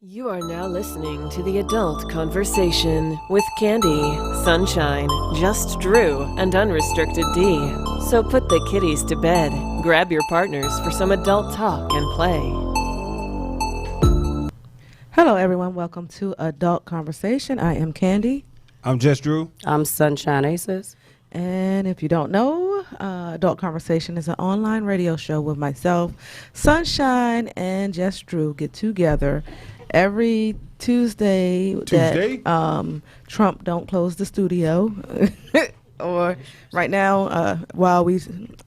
You are now listening to the Adult Conversation with Candy, Sunshine, Just Drew, and Unrestricted D. So put the kiddies to bed, grab your partners for some adult talk and play. Hello, everyone. Welcome to Adult Conversation. I am Candy. I'm Just Drew. I'm Sunshine Aces. And if you don't know, Adult Conversation is an online radio show with myself, Sunshine, and Just Drew get together every Tuesday. That Trump don't close the studio. Or right now, while we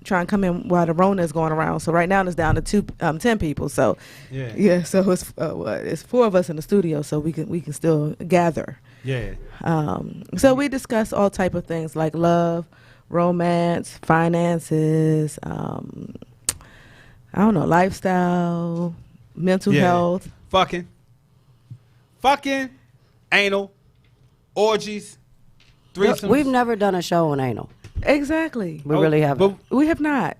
try and come in while the Rona is going around. So right now it's down to 10 people. So yeah. So it's 4 of us in the studio, so we can still gather. Yeah. So we discuss all type of things like love, romance, finances, I don't know, lifestyle, mental health, fucking, anal, orgies, threesomes. We've never done a show on anal. Exactly. We really haven't. We have not.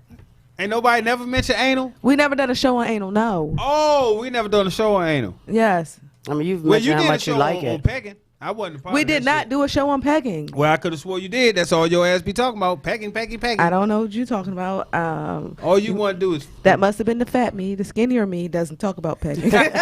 Ain't nobody never mentioned anal? We never done a show on anal, no. Oh, we never done a show on anal. Yes. I mean, you've mentioned how much you like on it. pegging. I wasn't a part We of that did not shit. do a show on pegging. Well, I could have swore you did. That's all your ass be talking about. Pegging. I don't know what you're talking about. All you want to do is... That must have been the fat me. The skinnier me doesn't talk about pegging. That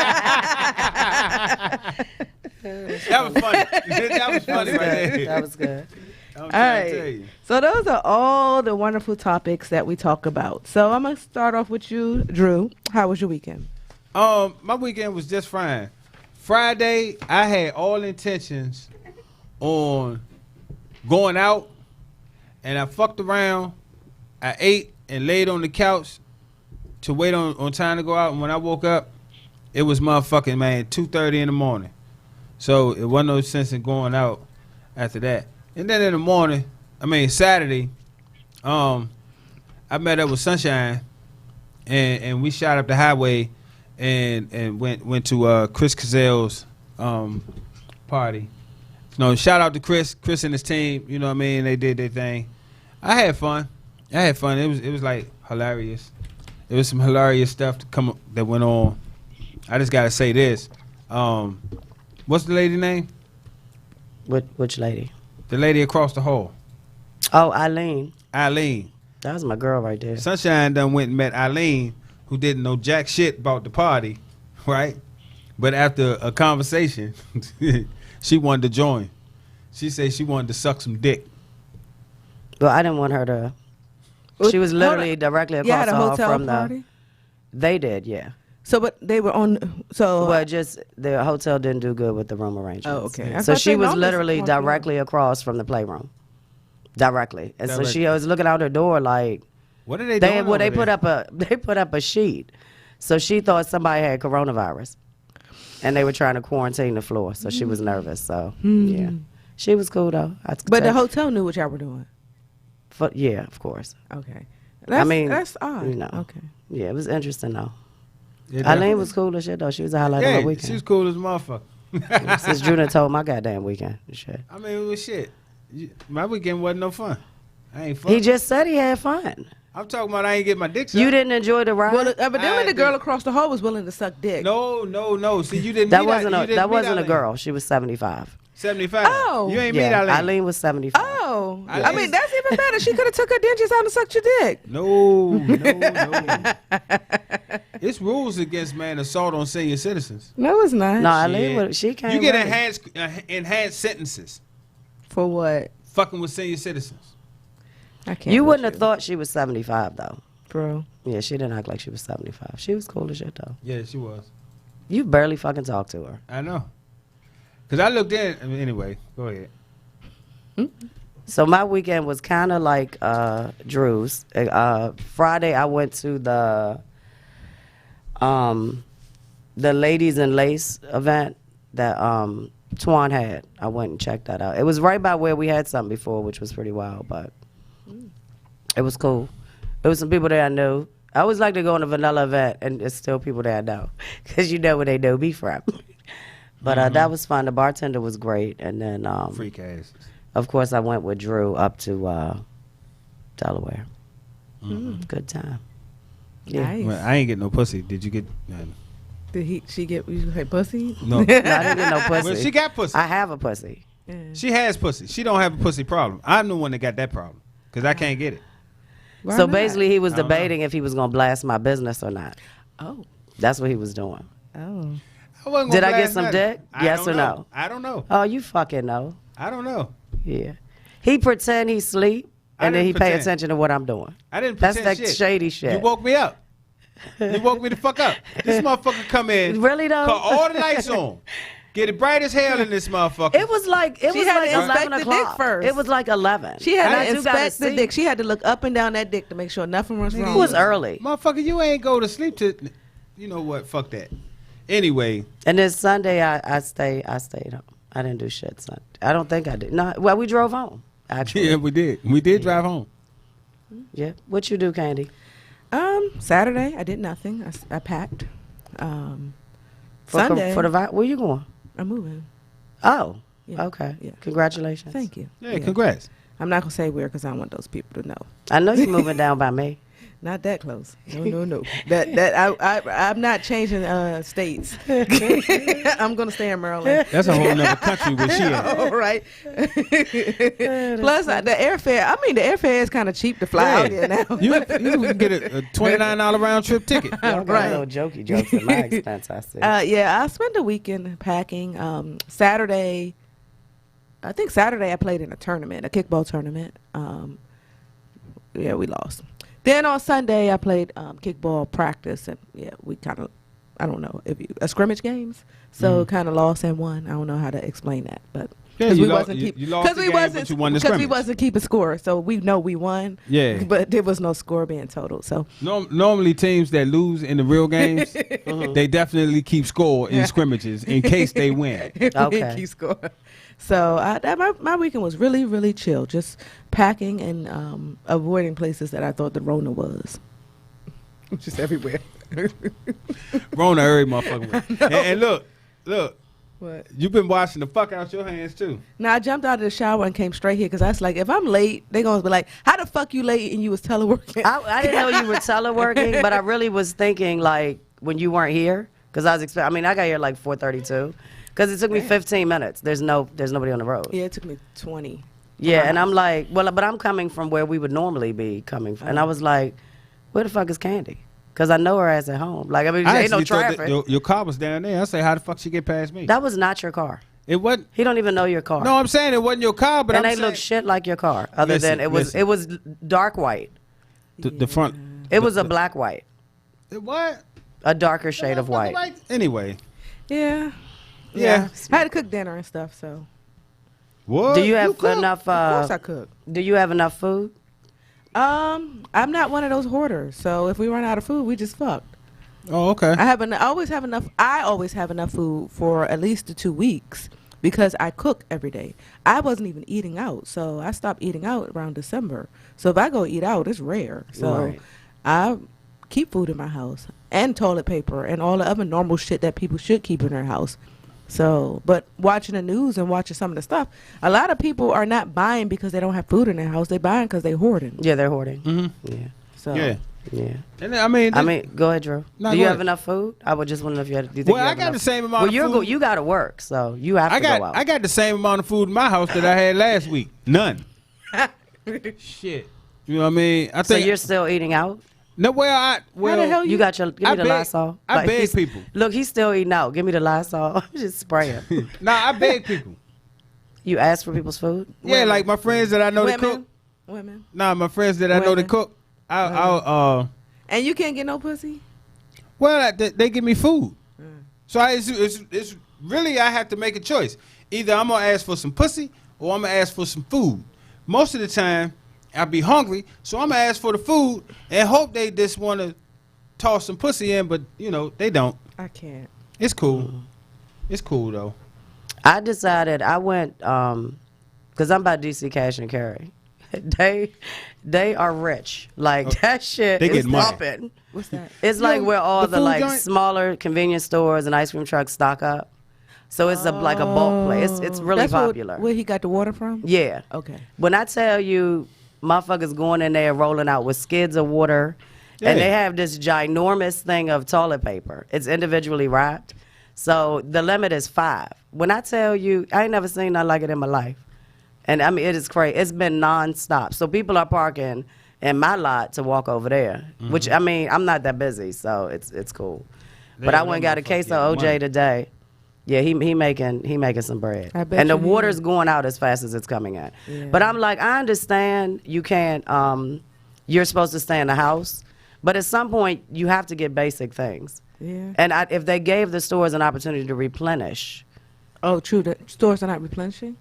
was funny. That was funny right there. That was good. I'm All trying to tell right. you. So those are all the wonderful topics that we talk about. So I'm going to start off with you, Drew. How was your weekend? My weekend was just fine. Friday, I had all intentions on going out, and I fucked around. I ate and laid on the couch to wait on time to go out. And when I woke up, it was motherfucking, 2:30 in the morning. So it wasn't no sense in going out after that. And then in the morning, Saturday, I met up with Sunshine, and we shot up the highway and went to Chris Cazel's party. No, shout out to Chris and his team. You know what I mean? They did their thing. I had fun. It was like hilarious. There was some hilarious stuff that went on. I just gotta say this. What's the lady name? Which lady? The lady across the hall. Oh, Eileen. Eileen. That was my girl right there. Sunshine done went and met Eileen, who didn't know jack shit about the party, right? But after a conversation, she wanted to join. She said she wanted to suck some dick. Well, I didn't want her to. She was literally directly across the hall from party? They did, yeah. So, but they were on, Well, just the hotel didn't do good with the room arrangements. Oh, okay. So she was literally directly across from the playroom. Directly. And so she was looking out her door like, what are they doing? Well, they put up a sheet. So she thought somebody had coronavirus. And they were trying to quarantine the floor. So she was nervous. So yeah. She was cool though. But the hotel knew what y'all were doing. Yeah, of course. Okay. That's odd. You know. Okay. Yeah, it was interesting though. Yeah, Eileen was cool as shit though. She was a highlight of my weekend. she was cool as a motherfucker. Since Drew done told my goddamn weekend and shit. It was shit. My weekend wasn't no fun. I ain't fun. He just said he had fun. I'm talking about I ain't get my dick sucked. You didn't enjoy the ride? Well, evidently the girl across the hall was willing to suck dick. No. See, you didn't. That wasn't a girl. She was 75. 75. Oh. You ain't meet Yeah, Eileen. Eileen was 75. Oh. Eileen- That's even better. She could have took her dentures out and sucked your dick. No. It's rules against assault on senior citizens. No, it's not. No, Eileen, she came. You get ready. enhanced sentences. For what? Fucking with senior citizens. I can't. You wouldn't have thought she was 75 though. Bro. Yeah, she didn't act like she was 75. She was cool as shit though. Yeah, she was. You barely fucking talked to her. I know. Cause I looked in. Anyway, go ahead. So my weekend was kind of like Drew's. Friday I went to the Ladies in Lace event that Twan had. I went and checked that out. It was right by where we had something before, which was pretty wild, but it was cool. There was some people there I knew. I always like to go on a vanilla event, and it's still people that I know, because you know where they know me from. But that was fun. The bartender was great, and then Freak ass. of course I went with Drew up to Delaware. Good time. Yeah. Nice. Well, I ain't get no pussy. Did you get? She get you say pussy? No. No, I didn't get no pussy. Well, she got pussy. I have a pussy. Yeah. She has pussy. She don't have a pussy problem. I'm the one that got that problem because I can't get it. Why So not? basically, he was I don't know. debating if he was gonna blast my business or not. Oh. That's what he was doing. Oh. I wasn't Did gonna I get blast some nothing. dick? I Yes don't or know. no? I don't know. Oh, you fucking know. I don't know. Yeah. He pretend he sleep, I and then he didn't pay pretend. attention to what I'm doing. I didn't That's pretend that shit. shady shit. You woke me up. You woke me the fuck up. This motherfucker come in. Really though? Cut all the lights on. Get it bright as hell in this motherfucker. It was like She had to 11 inspect the dick o'clock. first. It was like 11. She had And to I do gotta inspect the see. dick. She had to look up and down that dick to make sure nothing was wrong. It was early. Motherfucker, you ain't go to sleep to. You know what? Fuck that. Anyway, And then Sunday, I stayed home. I didn't do shit Sunday. I don't think I did. No, well, we drove home. Actually, yeah, we did. We did drive home. yeah. What you do, Candy? Saturday I did nothing. I packed. For Sunday for the where you going? I'm moving. Oh, Yeah. okay. Yeah. Congratulations. Thank you. Yeah, congrats. I'm not gonna say where because I don't want those people to know. I know you're moving down by me. Not that close. No. I'm not changing states. I'm gonna stay in Maryland. That's a whole nother country where she at. All right. Plus, the airfare. I mean, the airfare is kind of cheap to fly out here now. You can get a $29 round trip ticket. Y'all got Right. little jokey jokes at my expense, I see. Yeah, I spent the weekend packing. Saturday, I think Saturday I played in a tournament, a kickball tournament. Yeah, we lost. Then on Sunday I played kickball practice, and yeah, we kind of, I don't know if a scrimmage games, so kind of lost and won. I don't know how to explain that, but Yeah, because you we lo- wasn't you- keep, you lost the game, but you won the because we scrimmage. wasn't keeping score, so we know we won. Yeah. but there was no score being totaled. So Normally, teams that lose in the real games, they definitely keep score in scrimmages in case they win. Okay. keep score. So my weekend was really, really chill, just packing and avoiding places that I thought the Rona was. Just everywhere. Rona every motherfucker. And look, What? you've been washing the fuck out your hands too. Now I jumped out of the shower and came straight here because I was like, if I'm late, they gonna be like, how the fuck you late and you was teleworking? I didn't know you were teleworking, but I really was thinking like when you weren't here, because I was expecting. I mean, I got here like 4:32, because it took me 15 minutes. There's nobody on the road. Yeah, it took me 20. Yeah, and I'm like, well, but I'm coming from where we would normally be coming from, and I was like, where the fuck is Candy? Because I know her ass at home. Like, I mean, there ain't no actually thought traffic. that your car was down there. I say, how the fuck she get past me? That was not your car. It wasn't. He don't even know your car. No, I'm saying it wasn't your car, but and I'm they saying look shit like your car. Other Listen, than it was dark white. the front. It was a black white, What? a darker shade of white. Right? Anyway. Yeah. Yeah. I had to cook dinner and stuff, so What? Do you have cook? enough? of course I cook. Do you have enough food? I'm not one of those hoarders, so if we run out of food, we just fucked. Oh, okay. I always have enough. I always have enough food for at least the 2 weeks because I cook every day. I wasn't even eating out, so I stopped eating out around December. So if I go eat out, it's rare. So Right. I keep food in my house and toilet paper and all the other normal shit that people should keep in their house. So, but watching the news and watching some of the stuff, a lot of people are not buying because they don't have food in their house. They're buying because they're hoarding. Yeah, they're hoarding. Mm-hmm. Yeah, So Yeah. yeah. And I mean, Go ahead, Drew. No, Do go you ahead. have enough food? I would just wonder if you had. Do you think well, you I have got enough? the same amount Well, of food. you got to work, so you have to go out. I got the same amount of food in my house that I had last week. None. Shit. You know what I mean? I So think you're still eating out? no. Well, the hell You got your. Give I me the beg- Lysol. I beg he's- people. Look, he's still eating out. Give me the Lysol. Just spray him. Nah, I beg people. You ask for people's food? Yeah, like my friends that I know that cook. Women. Nah, my friends that I know that Women. cook. I'll And you can't get no pussy? well, they give me food. So it's really I have to make a choice. Either I'm gonna ask for some pussy or I'm gonna ask for some food. Most of the time, I'll be hungry, so I'm gonna ask for the food and hope they just want to toss some pussy in, but you know they don't. I can't. It's cool. It's cool though. I decided I went because I'm by DC Cash and Carry. They are rich. Like that shit They is get money. pumping. What's that? It's like where all the the food like joint? smaller convenience stores and ice cream trucks stock up. So it's like a bulk place. It's really That's popular. Where he got the water from? Yeah. Okay. When I tell you, motherfuckers going in there rolling out with skids of water Yeah. And they have this ginormous thing of toilet paper. It's individually wrapped. So the limit is 5. When I tell you, I ain't never seen nothing like it in my life. And I mean, it is crazy. It's been nonstop. So people are parking in my lot to walk over there, which, I mean, I'm not that busy, so it's cool. But I went and got a case of OJ today. Yeah, he making some bread. I bet And the you he water's is. going out as fast as it's coming in. Yeah. But I'm like, I understand you can't, you're supposed to stay in the house. But at some point, you have to get basic things. Yeah. And if they gave the stores an opportunity to replenish, Oh, true. The stores are not replenishing.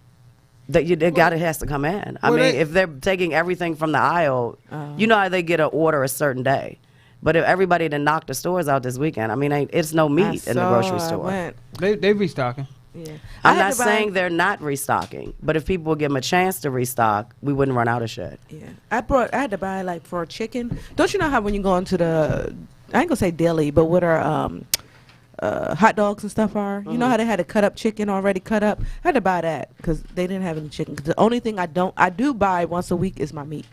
it has to come in. I Well, mean, they- if they're taking everything from the aisle, Oh. you know how they get an order a certain day. But if everybody to knock the stores out this weekend, I mean, it's no meat in the grocery I store. went. They restocking. Yeah. I I'm had not to buy- saying they're not restocking, but if people would give them a chance to restock, we wouldn't run out of shit. Yeah, I had to buy like for a chicken. Don't you know how when you go into the, I ain't gonna say deli, but what our hot dogs and stuff are. You know how they had a cut up chicken already cut up. I had to buy that because they didn't have any chicken. 'Cause the only thing I do buy once a week is my meat.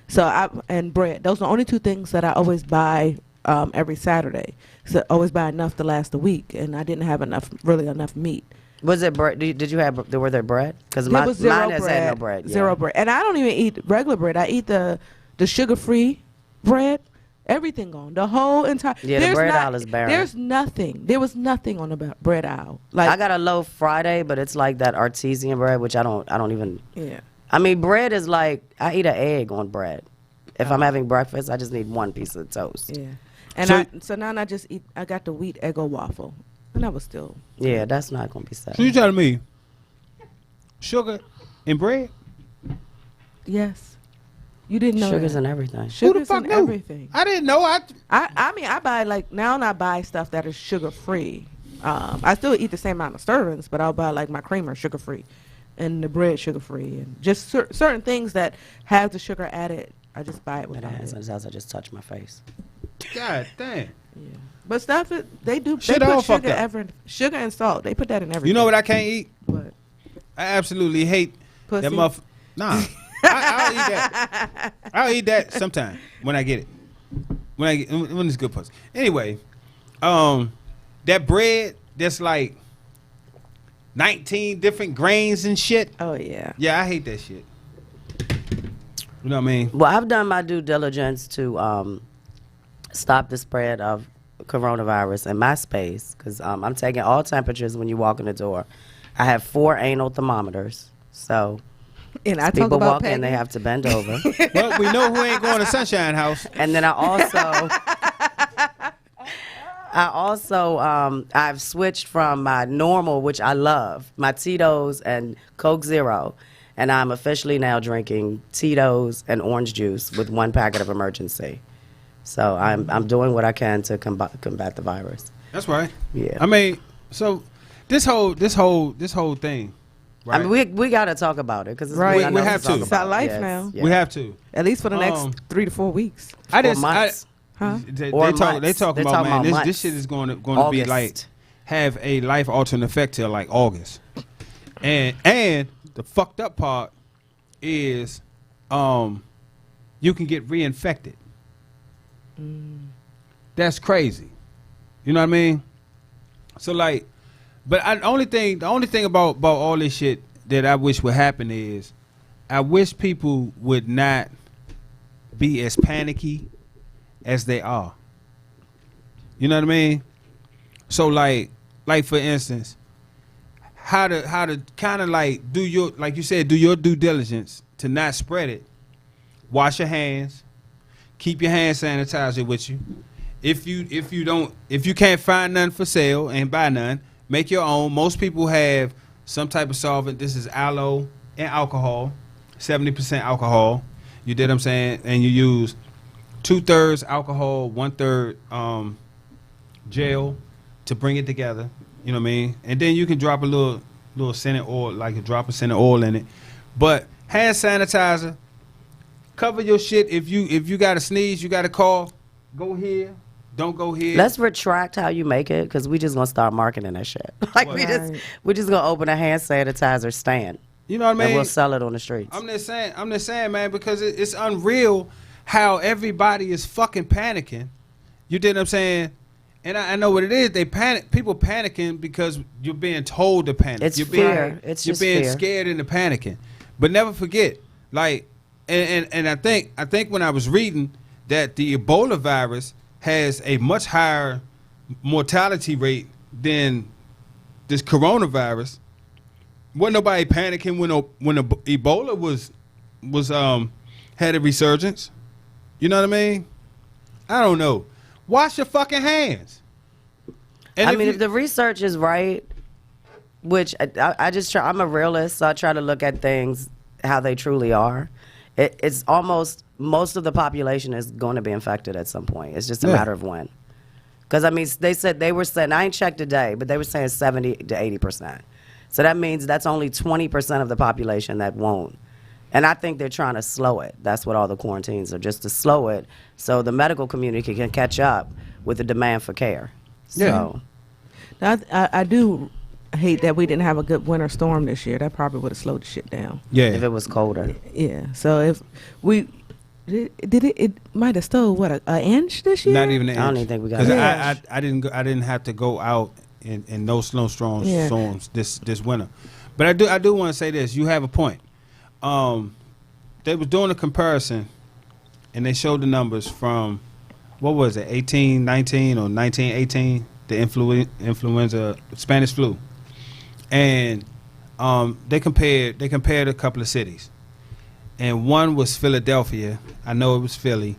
So and bread. Those are the only 2 things that I always buy every Saturday. So I always buy enough to last a week, and I didn't have enough meat. Was it bread? Did you have? Were there bread? Because There was zero mine has bread. had no bread. Yeah. Zero bread, and I don't even eat regular bread. I eat the sugar free bread. Everything gone. The whole entire. Yeah, the there's bread not- aisle is barren. There's nothing. There was nothing on the bread aisle. Like I got a loaf Friday, but it's like that artesian bread, which I don't even. yeah. I mean, bread is like I eat an egg on bread. If I'm having breakfast, I just need 1 piece of toast. Yeah. And So- so now I just eat. I got the wheat Eggo waffle, and that was still. Yeah, that's not gonna be sad. So you telling me sugar in bread? Yes. You didn't know Sugar's that. in everything. Who the Sugar's fuck in knew? everything. I didn't know. I mean, I buy like now. I buy stuff that is sugar free. I still eat the same amount of servings, but I'll buy like my creamer sugar free, and the bread sugar free, and just certain things that have the sugar added. I just buy it With without hand it. sanitizer, I just touched my face. God damn. Yeah. But stuff they do. Shit They all put fucked sugar up. sugar and salt. They put that in everything. You know what I can't eat? What? I absolutely hate Pussy. that muff. Nah, I'll eat that. I'll eat that sometime when I get it. When it's good pussy. Anyway, that bread that's like 19 different grains and shit. Oh yeah. Yeah, I hate that shit. You know what I mean? Well, I've done my due diligence to stop the spread of coronavirus in my space because I'm taking all temperatures when you walk in the door. I have 4 anal thermometers, so And I talk people about walk in, they pegging. have to bend over. Well, we know who ain't going to Sunshine House. And then I've switched from my normal, which I love, my Tito's and Coke Zero, and I'm officially now drinking Tito's and orange juice with 1 packet of emergency. So I'm doing what I can to combat the virus. That's right. Yeah. I mean, so this whole thing. Right? I mean, we got to talk about it because Right. We have to. It's our life now. We have to. At least for the next 3 to 4 weeks. I just months. Huh? They Or talk. months. They talking They're about talking man. about This months. shit is going to be August. like have a life altering effect till like August. And the fucked up part is, you can get reinfected. That's crazy. You know what I mean? So like, but the only thing about all this shit that I wish would happen is, I wish people would not be as panicky as they are. You know what I mean? So like for instance, how to kind of like do your, like you said, do your due diligence to not spread it. Wash your hands. Keep your hand sanitizer with you. If you can't find none for sale and buy none, make your own. Most people have some type of solvent. This is aloe and alcohol, 70% alcohol. You did what I'm saying? And you use 2/3 alcohol, 1/3 gel to bring it together. You know what I mean? And then you can drop a little scented oil, like a drop of scented oil in it. But hand sanitizer, cover your shit. If you got to sneeze, you got to cough, go here. Don't go here. Let's retract how you make it because we just gonna start marketing that shit. Like What? we just gonna open a hand sanitizer stand You know what I mean? and we'll sell it on the streets. I'm just saying, man, because it's unreal how everybody is fucking panicking. You did what I'm saying? And I know what it is. They panic. People panicking because you're being told to panic. It's you're fear. It's you're just being fear. scared into panicking. But never forget, like, and I think when I was reading that the Ebola virus has a much higher mortality rate than this coronavirus. Wasn't nobody panicking when Ebola was had a resurgence. You know what I mean? I don't know. Wash your fucking hands. And I mean, if the research is right, which I just try, I'm a realist, so I try to look at things how they truly are. It's almost, most of the population is going to be infected at some point. It's just a matter of when. Because, I mean, they were saying, I ain't checked today, but they were saying 70 to 80%. So that means that's only 20% of the population that won't. And I think they're trying to slow it. That's what all the quarantines are, just to slow it so the medical community can catch up with the demand for care. So. Now, I do hate that we didn't have a good winter storm this year. That probably would have slowed the shit down. Yeah. If it was colder. Yeah. So if we it might have stole what an inch this year. Not even an inch. I don't even think we got Because it. I didn't have to go out in no snowstorms storms this winter. But I do want to say this. You have a point. They was doing a comparison, and they showed the numbers from, what was it, 1819 or 1918, the influenza, Spanish flu, and they compared a couple of cities, and one was Philadelphia. I know it was Philly,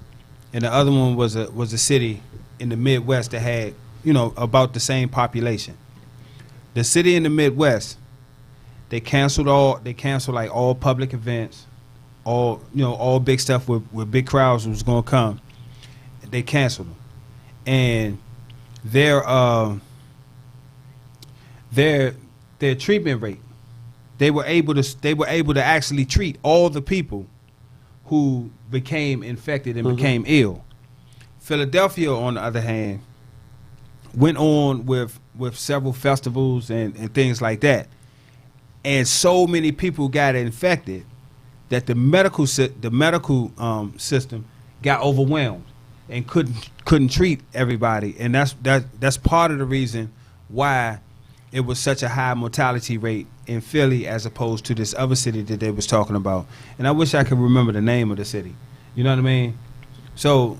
and the other one was a city in the Midwest that had about the same population. The city in the Midwest, they canceled like all public events, all big stuff with big crowds was gonna come. They canceled them, and their treatment rate, they were able to actually treat all the people who became infected and became ill. Philadelphia, on the other hand, went on with several festivals and things like that. And so many people got infected that the medical system got overwhelmed and couldn't treat everybody, and that's part of the reason why it was such a high mortality rate in Philly as opposed to this other city that they was talking about. And I wish I could remember the name of the city. You know what I mean? So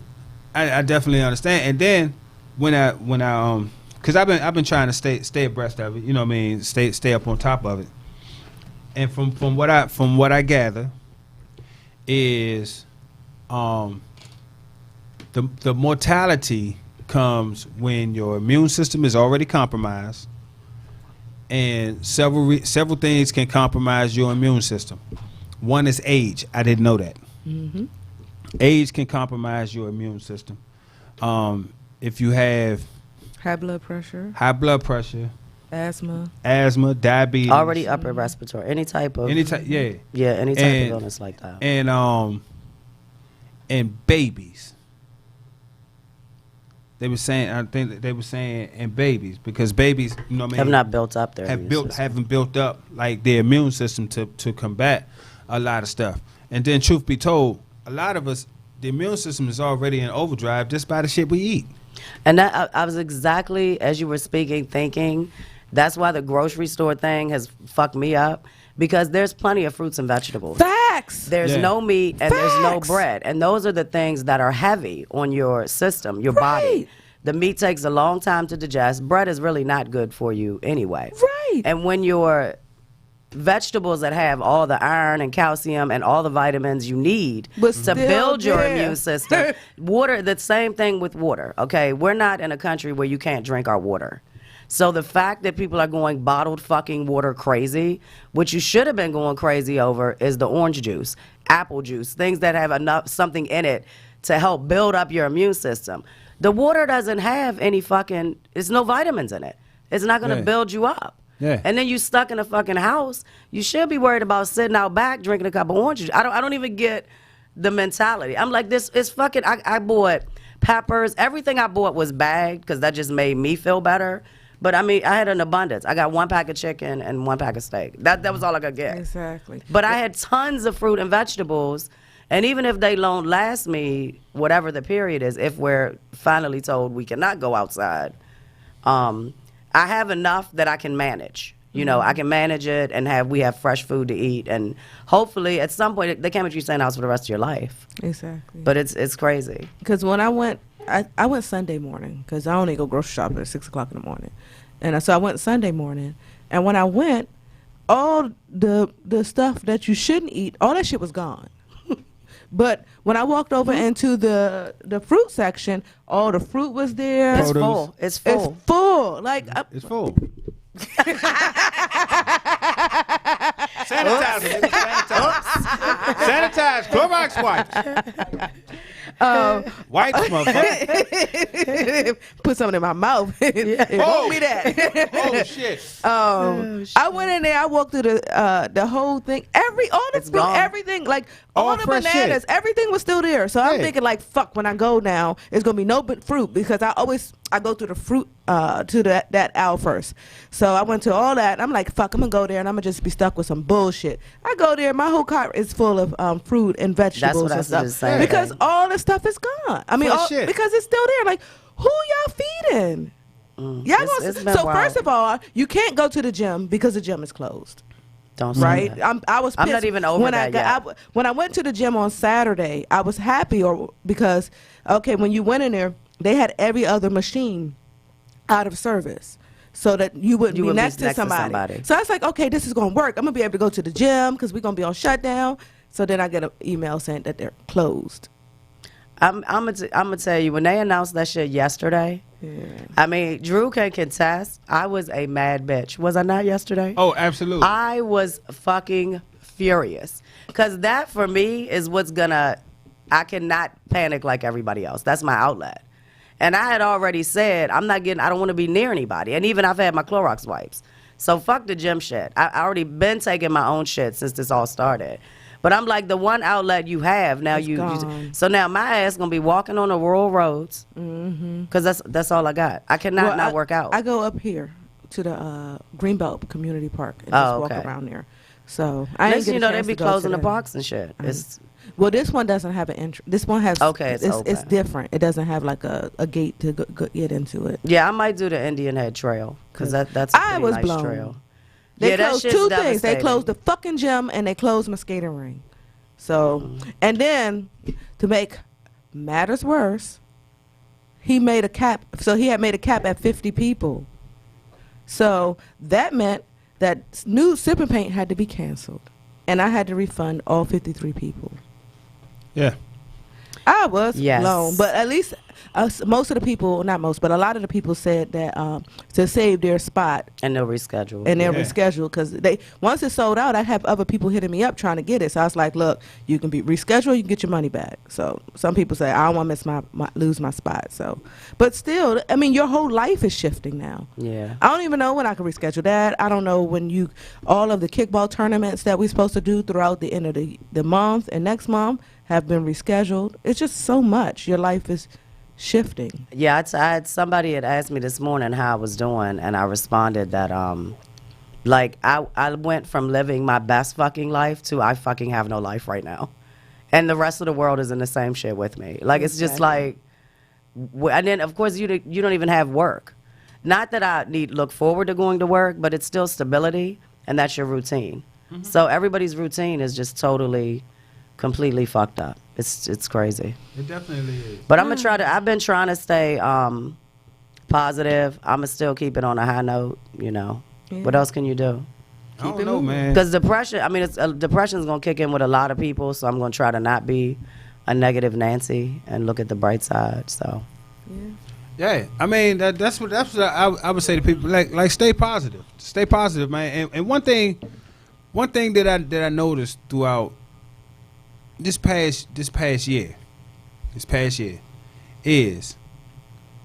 I definitely understand. And then when I because I've been trying to stay abreast of it. You know what I mean? Stay up on top of it. And from what I gather is the mortality comes when your immune system is already compromised, and several things can compromise your immune system. One is age. I didn't know that. Mm-hmm. Age can compromise your immune system. If you have high blood pressure, asthma, diabetes, already upper respiratory, any type of any type of illness like that, and babies. They were saying, I think that they were saying, and babies, because babies, you know what I mean, have not built up their haven't built up like their immune system to combat a lot of stuff. And then, truth be told, a lot of us, the immune system is already in overdrive just by the shit we eat. And that I was exactly, as you were speaking, thinking that's why the grocery store thing has fucked me up, because there's plenty of fruits and vegetables. Facts. There's no meat and there's no bread. And those are the things that are heavy on your system, your body. The meat takes a long time to digest. Bread is really not good for you anyway. Right. And when your vegetables that have all the iron and calcium and all the vitamins you need to build your immune system. Water, the same thing with water, okay? We're not in a country where you can't drink our water. So the fact that people are going bottled fucking water crazy, what you should have been going crazy over is the orange juice, apple juice, things that have something in it to help build up your immune system. The water doesn't have any fucking, there's no vitamins in it. It's not going to build you up. Yeah. And then you stuck in a fucking house. You should be worried about sitting out back drinking a cup of orange juice. I don't even get the mentality. I'm like, this is fucking. I bought peppers. Everything I bought was bagged because that just made me feel better. But I mean, I had an abundance. I got 1 pack of chicken and 1 pack of steak. That was all I could get. Exactly. But I had tons of fruit and vegetables. And even if they don't last me whatever the period is, if we're finally told we cannot go outside, I have enough that I can manage. You know, I can manage it and we have fresh food to eat, and hopefully at some point they can't make you stay in the house for the rest of your life. Exactly. But it's crazy. Because when I went Sunday morning, because I only go grocery shopping at 6 o'clock in the morning, and so I went Sunday morning, and when I went, all the stuff that you shouldn't eat, all that shit was gone. But when I walked over into the fruit section, all the fruit was there. It's full. It's full. It's full. Like It's full. Sanitize it. Sanitize. Clorox wipes. Wipes, motherfucker. Put something in my mouth. It won't be that. Oh, shit. I went in there. I walked through the whole thing. All the It's fruit, gone. everything, like all All the fresh bananas, shit. everything was still there. So I'm Yeah. thinking like, fuck, when I go now, it's gonna be no but fruit, because I go through the fruit to that aisle first. So I went to all that. I'm like, fuck, I'm gonna go there and I'm gonna just be stuck with some bullshit. I go there, my whole cart is full of fruit and vegetables what I and was stuff, just saying. because all the stuff is gone. I mean, Fresh shit. because it's still there. Like, who y'all feeding? Y'all It's been so wild. first of all, you can't go to the gym because the gym is closed. Don't say Right, that. I was. Pissed. I'm not even over when that yet. when I went to the gym on Saturday, I was happy, because when you went in there, they had every other machine out of service, so that you wouldn't be next to somebody. So I was like, okay, this is gonna work. I'm gonna be able to go to the gym because we're gonna be on shutdown. So then I get an email saying that they're closed. I'm gonna tell you, when they announced that shit yesterday, I mean, Drew can contest. I was a mad bitch. Was I not yesterday? Oh, absolutely. I was fucking furious. Because that, for me, is I cannot panic like everybody else. That's my outlet. And I had already said, I don't want to be near anybody. And even I've had my Clorox wipes. So fuck the gym shit. I already been taking my own shit since this all started. But I'm like, the one outlet you have, now It's gone. so now my ass going to be walking on the rural roads. Because that's all I got. I cannot not work out. I go up here to the Greenbelt Community Park and Oh, just walk okay. around there. So I ain't Next get you a know, they chance be to go closing the today. parks and shit. Well, this one doesn't have an entry. This one has. Okay, it's it's open. different. It doesn't have like a gate to get into it. Yeah, I might do the Indian Head Trail because that's a I pretty was nice blown. trail. They Yeah, that closed shit's two things. They devastating. closed the fucking gym and they closed my skating ring. So, and then to make matters worse, he made a cap. So he had made a cap at 50 people. So that meant that new sipping paint had to be canceled, and I had to refund all 53 people. Yeah. I was Yes. blown, but at least most of the people, not most, but a lot of the people said that to save their spot And they'll reschedule. and they'll Yeah. reschedule, because once it's sold out, I have other people hitting me up trying to get it. So I was like, look, you can be rescheduled, you can get your money back. So some people say I don't want to lose my spot. So, but still, I mean, your whole life is shifting now. Yeah. I don't even know when I can reschedule that. I don't know when all of the kickball tournaments that we're supposed to do throughout the end of the month and next month have been rescheduled. It's just so much. Your life is shifting. Yeah, I had somebody had asked me this morning how I was doing, and I responded that like I went from living my best fucking life to I fucking have no life right now, and the rest of the world is in the same shit with me. Like it's just like, and then of course you don't even have work. Not that I look forward to going to work, but it's still stability, and that's your routine. So everybody's routine is just totally, completely fucked up. It's crazy. It definitely is. But I've been trying to stay positive. I'm going to still keep it on a high note, you know. Yeah. What else can you do? I don't know, man. Because depression, I mean, depression's going to kick in with a lot of people, so I'm going to try to not be a negative Nancy and look at the bright side, so. Yeah, I mean that's what I would say to people. Like stay positive, man. And one thing that I noticed throughout this past year is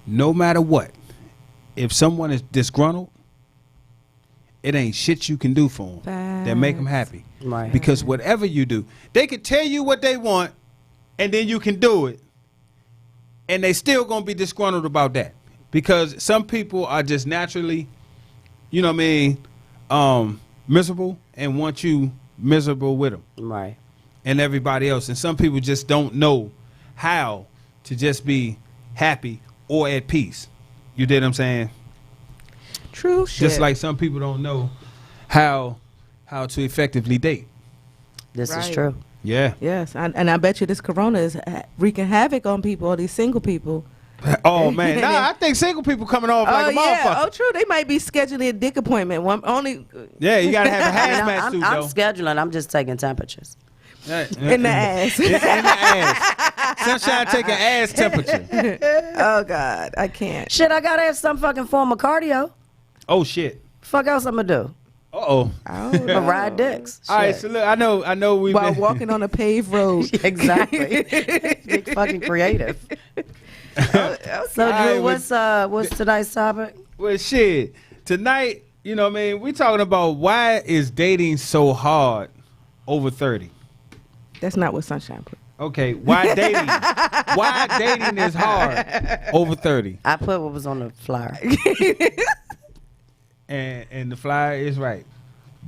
no matter what, if someone is disgruntled, it ain't shit you can do for them that make them happy. Right. Because whatever you do, they can tell you what they want, and then you can do it, and they still gonna be disgruntled about that. Because some people are just naturally, you know what I mean, miserable and want you miserable with them. Right. and everybody else. And some people just don't know how to just be happy or at peace. You did what I'm saying? True shit. Just like some people don't know how to effectively date. This is Right. true. Yeah. Yes, and I bet you this corona is wreaking havoc on people, all these single people. Oh man, nah, I think single people coming off like a motherfucker. Oh, true. They might be scheduling a dick appointment. One only Yeah, you gotta have a I mean, hazmat suit I'm though. scheduling. I'm just taking temperatures. in the ass. In the ass. Sunshine taking ass temperature. Oh God, I can't. Shit, I gotta have some fucking form of cardio. Oh shit. Fuck else I'm gonna do? Uh-oh. Oh, I'm gonna ride dicks. All right, Shit. so look, I know we while walking on a paved road. Exactly. Be fucking creative. So All right, Drew, what's tonight's topic? Well, shit. Tonight, you know what I mean, we talking about why is dating so hard over 30. That's not what Sunshine put. Okay, why dating? Why dating is hard over 30? I put what was on the flyer. And the flyer is right.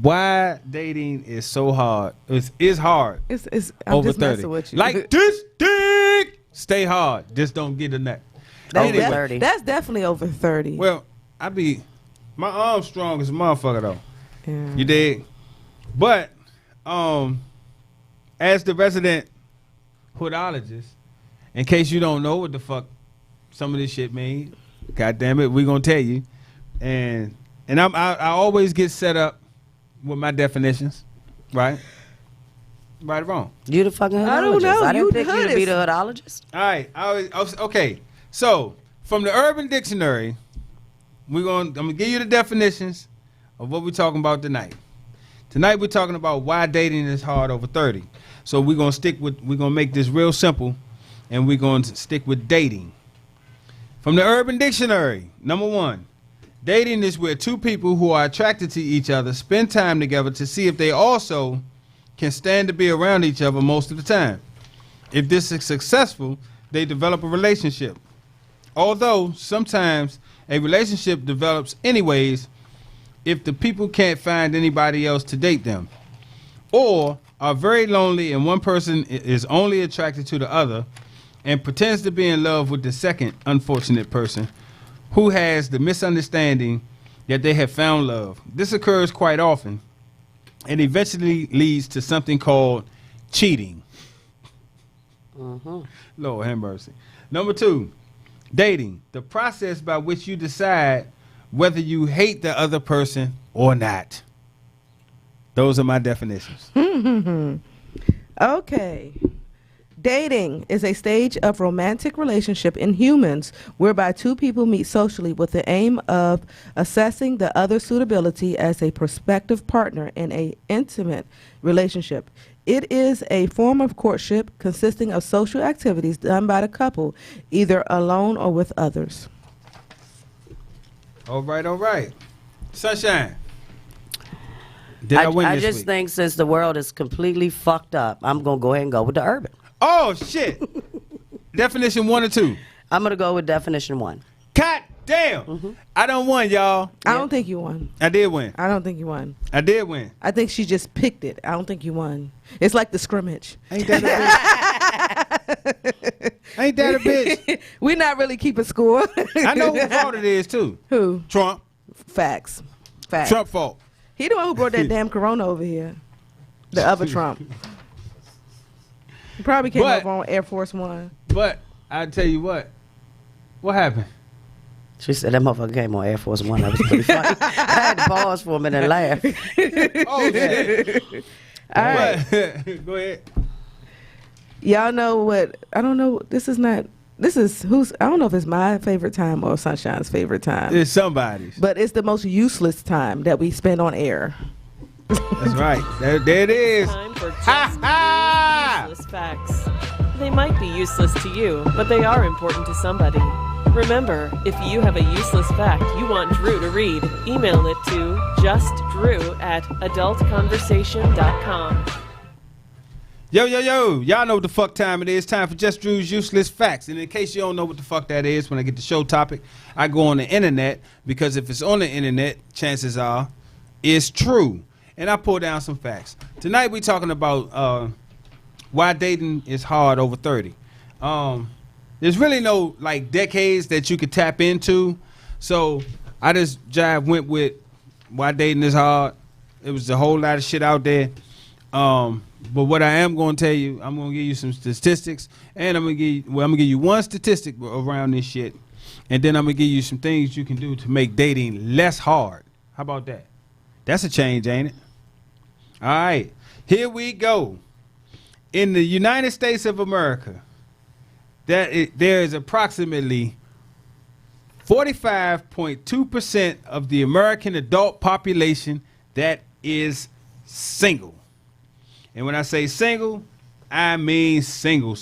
Why dating is so hard? It's hard It's I'm over just 30. messing with you. Like this dick. Stay hard. Just don't get a neck. that's, Over 30. that's definitely over 30. Well, my arm's strong as a motherfucker though. Yeah. You dig? But as the resident hoodologist, in case you don't know what the fuck some of this shit mean, God damn it, we gonna tell you. And I always get set up with my definitions, right? Right or wrong? You the fucking hoodologist. I don't know. I You didn't pick you to be the hoodist. hoodologist. All right. Okay. So from the Urban Dictionary, I'm gonna give you the definitions of what we're talking about tonight. Tonight we're talking about why dating is hard over 30. So we're gonna make this real simple, and we're gonna stick with dating. From the Urban Dictionary, number 1, dating is where two people who are attracted to each other spend time together to see if they also can stand to be around each other most of the time. If this is successful, they develop a relationship. Although sometimes a relationship develops anyways if the people can't find anybody else to date them, or are very lonely and one person is only attracted to the other and pretends to be in love with the second unfortunate person who has the misunderstanding that they have found love. This occurs quite often and eventually leads to something called cheating. Lord have mercy. Number 2, dating, the process by which you decide whether you hate the other person or not. Those are my definitions. Okay. Dating is a stage of romantic relationship in humans whereby two people meet socially with the aim of assessing the other's suitability as a prospective partner in an intimate relationship. It is a form of courtship consisting of social activities done by the couple, either alone or with others. All right. Sunshine. Did I win I this just week? think since the world is completely fucked up, I'm gonna go ahead and go with the urban. Oh, shit. Definition 1 or 2. I'm gonna go with definition 1. God damn. I done won, y'all. I don't think you won. I did win. I don't think you won. I did win. I think she just picked it. I don't think you won. It's like the scrimmage. Ain't that a bitch? Ain't that a bitch? We're not really keeping score. I know whose fault it is, too. Who? Trump. Facts. Trump fault. He the one who brought that damn corona over here. The other Trump. He probably came But- over on Air Force One. But I tell you what. What happened? She said that motherfucker came on Air Force One. That was pretty funny. I had to pause for a minute and laugh. Oh, yeah. All right. Go ahead. Y'all know what? I don't know. This is who's. I don't know if it's my favorite time or Sunshine's favorite time. It's somebody's. But it's the most useless time that we spend on air. That's right. There it is. Time for Ha just ha! useless facts. They might be useless to you, but they are important to somebody. Remember, if you have a useless fact you want Drew to read, email it to justdrew@adultconversation.com. Yo. Y'all know what the fuck time it is. Time for Just Drew's Useless Facts. And in case you don't know what the fuck that is, when I get the show topic, I go on the internet, because if it's on the internet, chances are it's true. And I pull down some facts. Tonight we talking about why dating is hard over 30. There's really no like decades that you could tap into. So I just went with why dating is hard. It was a whole lot of shit out there. But what I am going to tell you, I'm going to give you some statistics, and I'm going to give you one statistic around this shit, and then I'm going to give you some things you can do to make dating less hard. How about that? That's a change, ain't it? All right, here we go. In the United States of America, there is approximately 45.2% of the American adult population that is single. And when I say single, I mean single.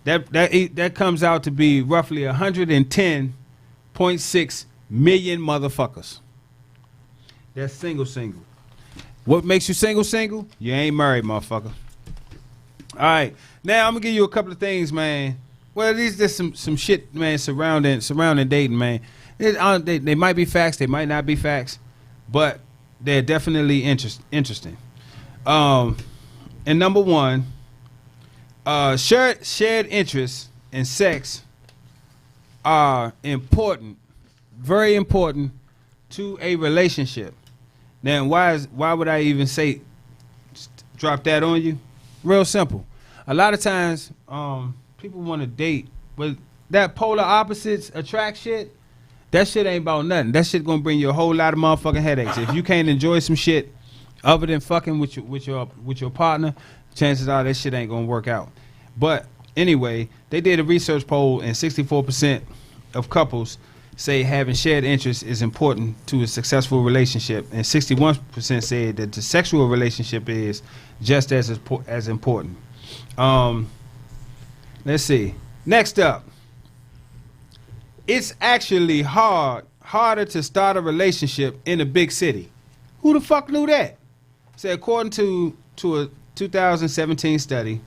That comes out to be roughly 110.6 million motherfuckers. That's single. What makes you single? You ain't married, motherfucker. All right. Now I'm gonna give you a couple of things, man. Well, these just some shit, man, surrounding dating, man. They might be facts, they might not be facts, but they're definitely interesting. And number one, shared interests in sex are important, very important to a relationship. Now, why would I even say drop that on you? Real simple. A lot of times, people want to date, but that polar opposites attract shit. That shit ain't about nothing. That shit gonna bring you a whole lot of motherfucking headaches. If you can't enjoy some shit other than fucking with your partner, chances are that shit ain't gonna work out. But anyway, they did a research poll, and 64% of couples say having shared interests is important to a successful relationship, and 61% said that the sexual relationship is just as important. Let's see. Next up, it's actually harder to start a relationship in a big city. Who the fuck knew that? So according to a 2017 study,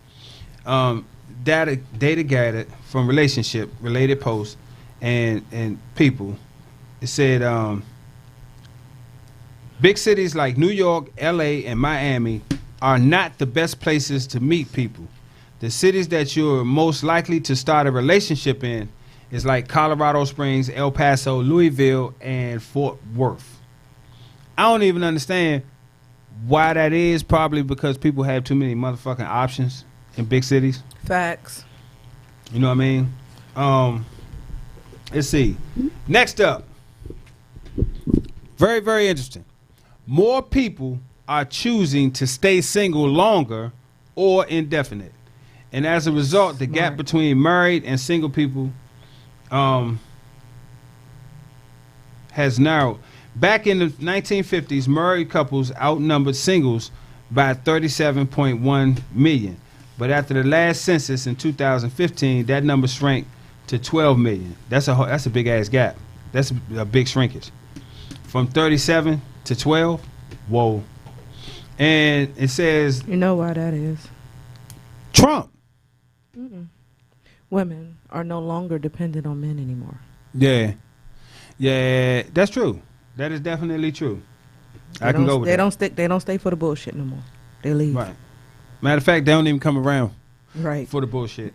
data gathered from relationship-related posts and people, it said big cities like New York, LA, and Miami are not the best places to meet people. The cities that you're most likely to start a relationship in is like Colorado Springs, El Paso, Louisville, and Fort Worth. I don't even understand why that is. Probably because people have too many motherfucking options in big cities. Facts. You know what I mean? Let's see. Next up. Very, very interesting. More people are choosing to stay single longer or indefinite. And as a result, the gap between married and single people has narrowed. Back in the 1950s, married couples outnumbered singles by 37.1 million. But after the last census in 2015, that number shrank to 12 million. That's a big ass gap. That's a big shrinkage. From 37 to 12, whoa. And it says, you know why that is? Trump. Women are no longer dependent on men anymore. Yeah, that's true. That is definitely true. I can go with that. They don't stay for the bullshit no more. They leave. Right. Matter of fact, they don't even come around. Right. For the bullshit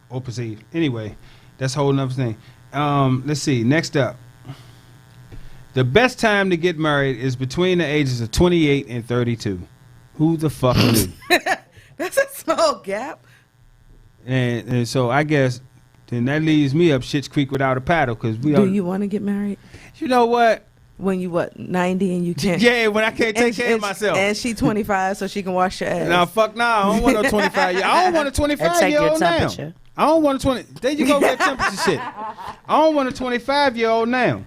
or perceive. Anyway, that's a whole nother thing. Let's see. Next up, the best time to get married is between the ages of 28 and 32. Who the fuck knew? That's a small gap. And so I guess then that leaves me up Shit's Creek without a paddle, because we. Do you want to get married? You know what? When you 90 and you can't. Yeah, when I can't take care of myself. And she 25, so she can wash your ass. Nah, fuck nah. I don't want no 25 year. I don't want a 25-year-old now. I don't want a 20. There you go with that temperature shit. I don't want a 25-year-old now.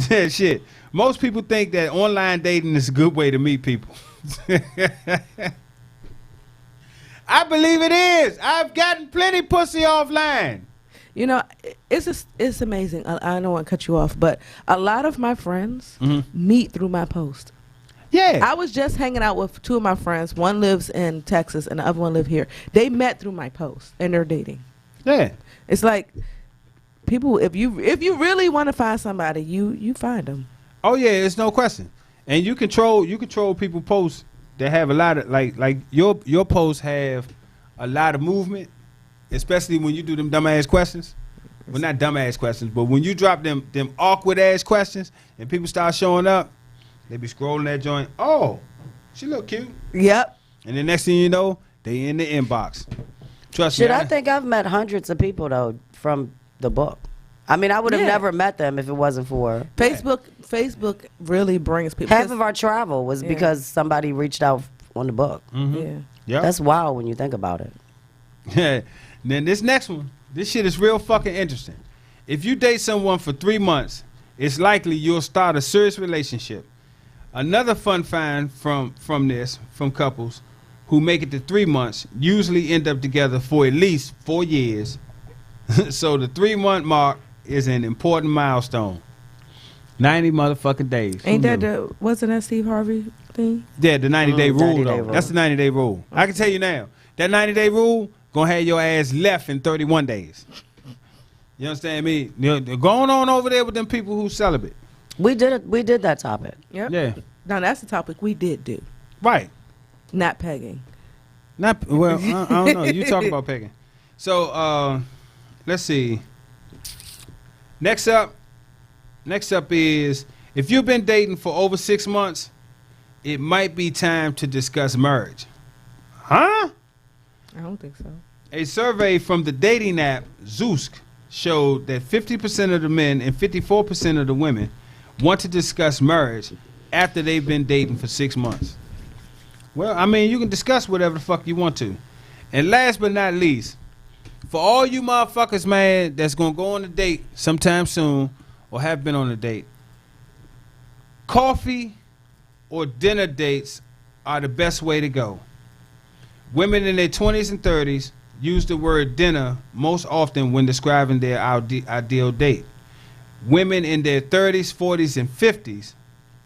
Yeah, shit. Most people think that online dating is a good way to meet people. I believe it is. I've gotten plenty pussy offline. You know, it's amazing. I don't want to cut you off, but a lot of my friends meet through my post. Yeah. I was just hanging out with two of my friends. One lives in Texas and the other one live here. They met through my post and they're dating. Yeah. It's like people, if you really want to find somebody, you find them. Oh yeah, it's no question. And you control people posts that have a lot of like your posts have a lot of movement, especially when you do them dumbass questions. Well, not dumbass questions, but when you drop them awkward ass questions and people start showing up, they be scrolling that joint. Oh, she look cute. Yep. And the next thing you know, they in the inbox. Trust me. I think I've met hundreds of people though from the book. I mean, I would have never met them if it wasn't for Facebook really brings people. half of our travel was because somebody reached out on the book. Yeah. Yep. That's wild when you think about it. Yeah. Then this next one, this shit is real fucking interesting. If you date someone for 3 months, it's likely you'll start a serious relationship. Another fun find from couples who make it to 3 months usually end up together for at least 4 years. So the 3-month mark is an important milestone. 90 motherfucking days. Ain't that wasn't that Steve Harvey thing? Yeah, the 90-day rule 90-day though. rule. That's the 90-day rule. I can tell you now, that 90-day rule gonna have your ass left in 31 days. You understand me? They're going on over there with them people who celibate. We did that topic. Yep. Yeah. Now that's the topic we did do. Right. Not pegging. Not well. I don't know. You talk about pegging. So let's see. Next up is if you've been dating for over 6 months, it might be time to discuss marriage. Huh? I don't think so. A survey from the dating app Zoosk showed that 50% of the men and 54% of the women want to discuss marriage after they've been dating for 6 months. Well, I mean, you can discuss whatever the fuck you want to. And last but not least, for all you motherfuckers, man, that's going to go on a date sometime soon or have been on a date, coffee or dinner dates are the best way to go. Women in their 20s and 30s use the word dinner most often when describing their ideal date. Women in their 30s, 40s, and 50s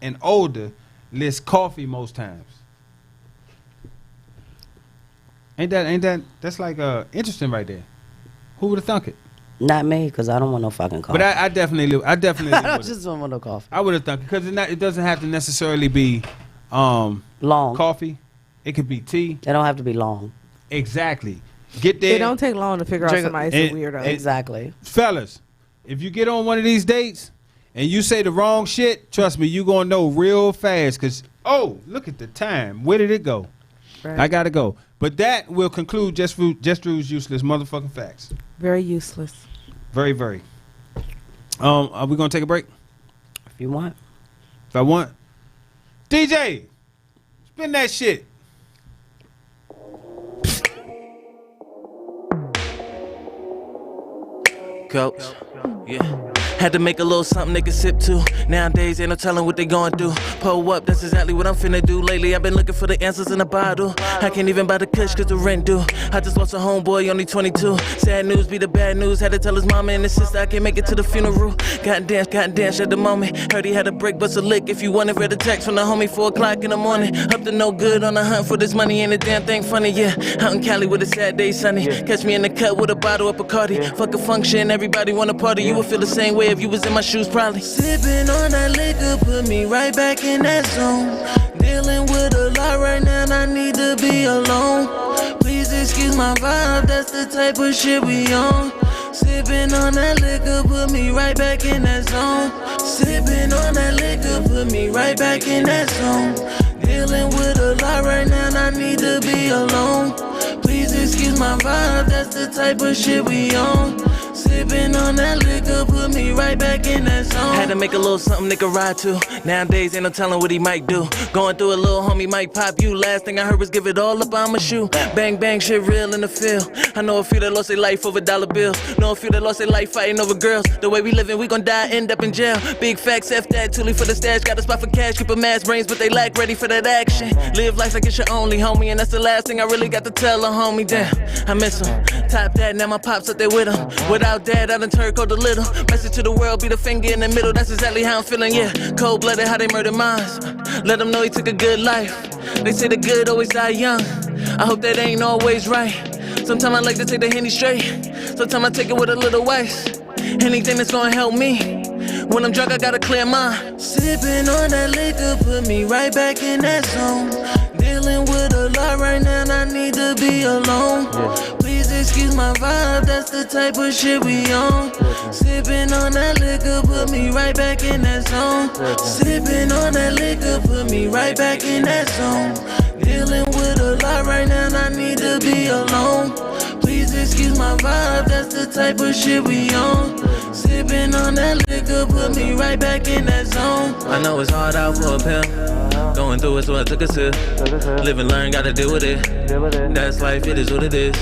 and older list coffee most times. Ain't that's like interesting right there. Who would have thunk it? Not me, because I don't want no fucking coffee. But I definitely I would just don't want no coffee. I would have thunk it because it doesn't have to necessarily be Long. coffee. It could be tea. It don't have to be long. Exactly. Get there. It don't take long to figure out Drink- somebody's a weirdo. Exactly. Fellas, if you get on one of these dates and you say the wrong shit, trust me, you gonna know real fast. Cause look at the time. Where did it go? Right. I gotta go. But that will conclude Just Drew's useless motherfucking facts. Very useless. Very, very. Are we gonna take a break? If you want. If I want, DJ, spin that shit. Coach. Yeah. Had to make a little something they could sip to. Nowadays, ain't no telling what they going through. Pull up, that's exactly what I'm finna do. Lately, I've been looking for the answers in a bottle. I can't even buy the kush cause the rent due. I just lost a homeboy, only 22. Sad news be the bad news. Had to tell his mama and his sister I can't make it to the funeral. Got dance at the moment. Heard he had a break, bust a lick. If you wanted, read a text from the homie 4 o'clock in the morning. Up to no good on the hunt for this money. Ain't a damn thing funny, yeah. Out in Cali with a sad day sunny. Catch me in the cut with a bottle of Bacardi. Fuck a function, everybody wanna party. You would feel the same way if you was in my shoes, probably. Sipping on that liquor put me right back in that zone. Dealing with a lot right now and I need to be alone. Please excuse my vibe, that's the type of shit we on. Sipping on that liquor put me right back in that zone. Sipping on that liquor put me right back in that zone. Dealing with a lot right now and I need to be alone. Please excuse my vibe, that's the type of shit we on. Sipping on that liquor put me right back in that zone. Had to make a little something they could ride to. Nowadays ain't no telling what he might do. Going through a little homie might pop you. Last thing I heard was give it all up on my shoe. Bang bang shit real in the field. I know a few that lost their life over dollar bills. Know a few that lost their life fighting over girls. The way we living we gon' die, end up in jail. Big facts, F that, Toolie for the stash. Got a spot for cash, keep a mass brains but they lack ready for that action. Live life like it's your only homie. And that's the last thing I really got to tell a homie. Damn, I miss him. Top that, now my pops up there with him. Without dad, I done turned cold a little. Message to the world, be the finger in the middle. That's exactly how I'm feeling, yeah. Cold-blooded, how they murdered minds. Let them know he took a good life. They say the good always die young. I hope that ain't always right. Sometimes I like to take the Henny straight. Sometimes I take it with a little ice. Anything that's gonna help me. When I'm drunk, I got a clear mind. Sipping on that liquor put me right back in that zone. Dealing Dealing with a lot right now, and I need to be alone. Please excuse my vibe, that's the type of shit we on. Sipping on that liquor, put me right back in that zone. Sipping on that liquor, put me right back in that zone. Dealing with a lot right now, and I need to be alone. Please excuse my vibe, that's the type of shit we on. Sipping on that liquor, put me right back in that zone. I know it's hard out for a pimp. Going through it, so I took a sip. Live and learn, gotta deal with it. That's life, it is what it is.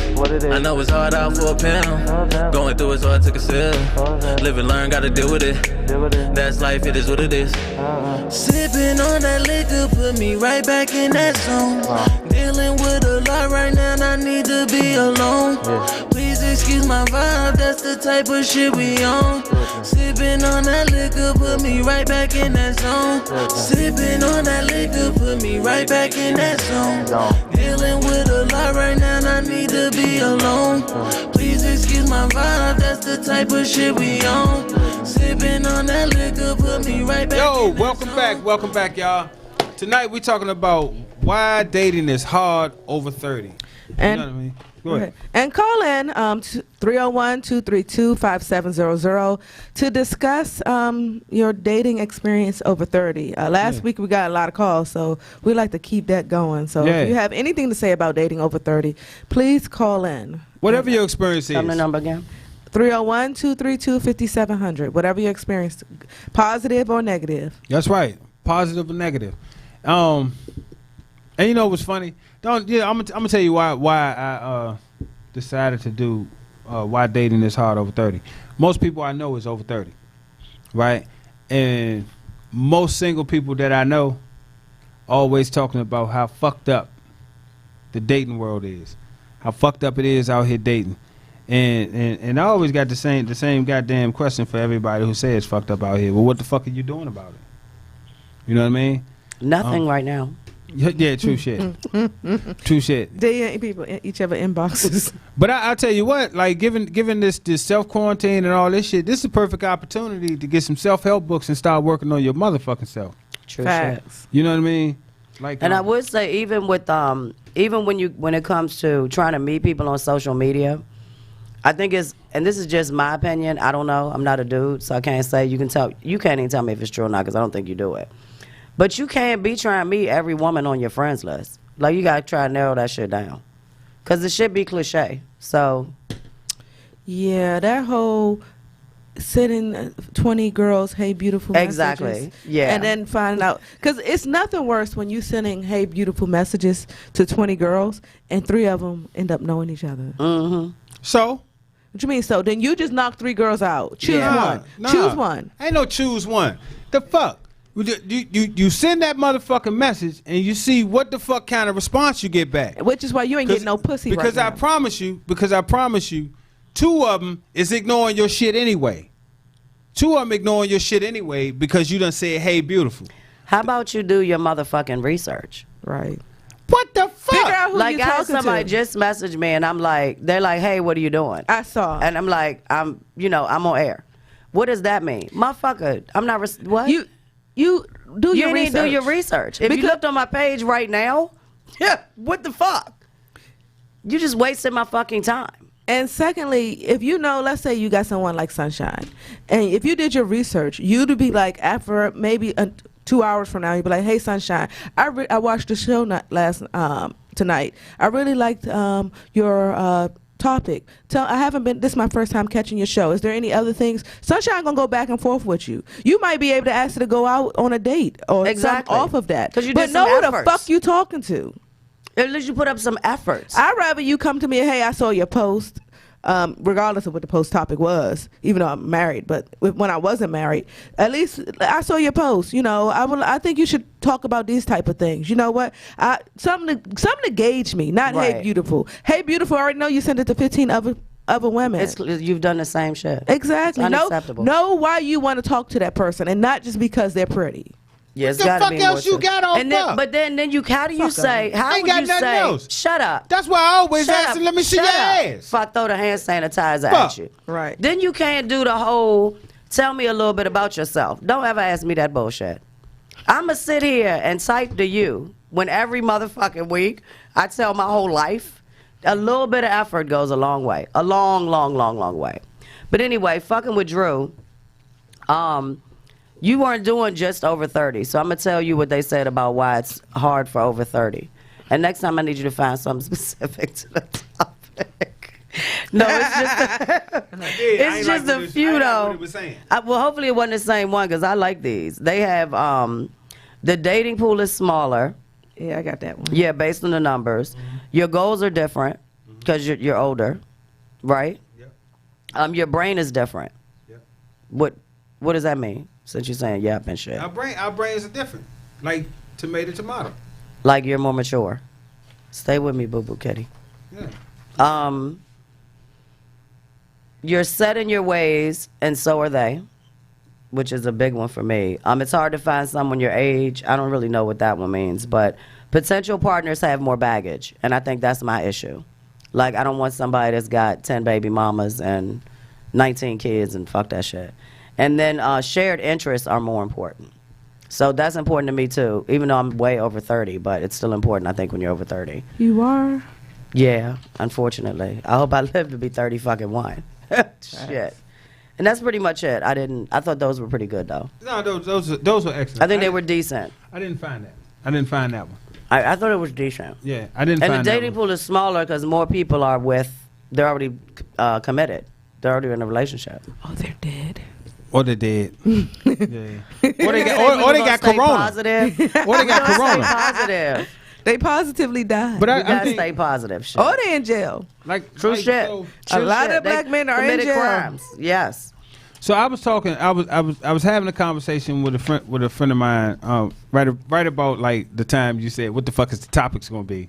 I know it's hard out for a pimp. Going through it, so I took a sip. Live and learn, gotta deal with it. That's life, it is what it is. Sipping on that liquor, put me right back in that zone. Dealing with a lot right now, and I need to be alone. Please excuse my vibe, that's the type of shit we on. Sipping on that liquor, put me right back in that zone. Sipping on that liquor, put me right back in that zone. Dealing with a lot right now, and I need to be alone. Please excuse my vibe, that's the type of shit we on. Sipping on that liquor, put me right back in that zone. Welcome back, y'all. Tonight we talking about why dating is hard over 30. And, you know what I mean? Go ahead. And call in 301-232-5700 to discuss your dating experience over 30. Last week we got a lot of calls, so we like to keep that going. So if you have anything to say about dating over 30, please call in. Whatever your experience is. Tell me the number again. 301-232-5700. Whatever your experience, positive or negative. That's right. Positive or negative. And you know what's funny? I'm gonna tell you why I decided to do why dating is hard over 30. Most people I know is over 30, right? And most single people that I know always talking about how fucked up the dating world is, how fucked up it is out here dating. And I always got the same goddamn question for everybody who says fucked up out here. Well, what the fuck are you doing about it? You know what I mean? Nothing right now. Yeah, true shit. True shit. They ain't people in each other inboxes. But I'll tell you what, like given this self-quarantine and all this shit, this is a perfect opportunity to get some self-help books and start working on your motherfucking self. True shit. You know what I mean? Like, and I would say even with even when it comes to trying to meet people on social media, I think and this is just my opinion, I don't know, I'm not a dude, so I can't say, you can't even tell me if it's true or not, because I don't think you do it. But you can't be trying to meet every woman on your friends list. Like, you got to try to narrow that shit down. Because it should be cliche. So. Yeah, that whole sending 20 girls, hey, beautiful exactly. messages. Yeah. And then finding out. Because it's nothing worse when you sending, hey, beautiful messages to 20 girls and 3 of them end up knowing each other. Mm-hmm. So? What you mean, so? Then you just knock 3 girls out. Choose one. Choose one. Ain't no choose one. The fuck? You send that motherfucking message and you see what the fuck kind of response you get back. Which is why you ain't getting no pussy because right now. Because I promise you, 2 of them is ignoring your shit anyway. 2 of them ignoring your shit anyway because you done said, hey, beautiful. How about you do your motherfucking research? Right. What the fuck? Figure out who like, you I had talking somebody to. just messaged me and they're like, hey, what are you doing? I saw. And I'm like, I'm on air. What does that mean? Motherfucker, I'm not, what? You do your research. You do your research. If you looked on my page right now, yeah, what the fuck? You just wasted my fucking time. And secondly, if you know, let's say you got someone like Sunshine, and if you did your research, you'd be like, after maybe 2 hours from now, you'd be like, hey, Sunshine, I watched the show tonight. I really liked your topic. I haven't been, this is my first time catching your show. Is there any other things? Sunshine gonna go back and forth with you. You might be able to ask her to go out on a date or something off of that. Because you but did know some who efforts. the fuck you talking to. At least you put up some efforts. I'd rather you come to me and, hey, I saw your post, regardless of what the post topic was, even though I'm married. But when I wasn't married, at least I saw your post. You know, I think you should talk about these type of things. You know what? Something to gauge me, not Right. hey, beautiful. Hey, beautiful, I already know you sent it to 15 other women. You've done the same shit. Exactly. It's unacceptable. Know why you want to talk to that person and not just because they're pretty. Yeah, What the fuck else you got on fuck? But then how do you say, how Ain't would got you nothing say, else. shut up. That's why I always Shut ask up. them, let me see Shut your up. ass. If I throw the hand sanitizer Fuck. at you. Right. Then you can't do the whole, tell me a little bit about yourself. Don't ever ask me that bullshit. I'm going to sit here and type to you when every motherfucking week I tell my whole life, a little bit of effort goes a long way. A long, long, long, long way. But anyway, fucking with Drew, you weren't doing just over 30. So I'm going to tell you what they said about why it's hard for over 30. And next time I need you to find something specific to the topic. No, it's just it's just a few though. Well, hopefully it wasn't the same one because I like these. They have the dating pool is smaller. Yeah, I got that one. Yeah, based on the numbers. Your goals are different because you're older, right? Yep. Your brain is different. Yep. What does that mean? Since you're saying yep and shit. Our brains are different. Like tomato. Like you're more mature. Stay with me, boo boo kitty. Yeah. You're set in your ways, and so are they, which is a big one for me. It's hard to find someone your age. I don't really know what that one means, but potential partners have more baggage, and I think that's my issue. Like, I don't want somebody that's got 10 baby mamas and 19 kids and fuck that shit. And then shared interests are more important. So that's important to me, too, even though I'm way over 30, but it's still important, I think, when you're over 30. You are? Yeah, unfortunately. I hope I live to be 30 fucking one. Shit. And that's pretty much it. I thought those were pretty good though. No, those were excellent. I think they were decent. I didn't find that. I didn't find that one. I thought it was decent. Yeah, I didn't And find the that dating one. pool is smaller because more people are they're already committed. They're already in a relationship. Oh, they're dead. Or they did. Yeah. Or they got Stay corona. positive. Or they got Stay corona. positive. They positively died. But You I gotta think, stay positive. Shit. Or they in jail. like True shit. So, A lot shit. of black They men are in committed jail. crimes. Yes. so I was talking. I was having a conversation with a friend of mine. Right about like the time you said, "What the fuck is the topic's gonna be?"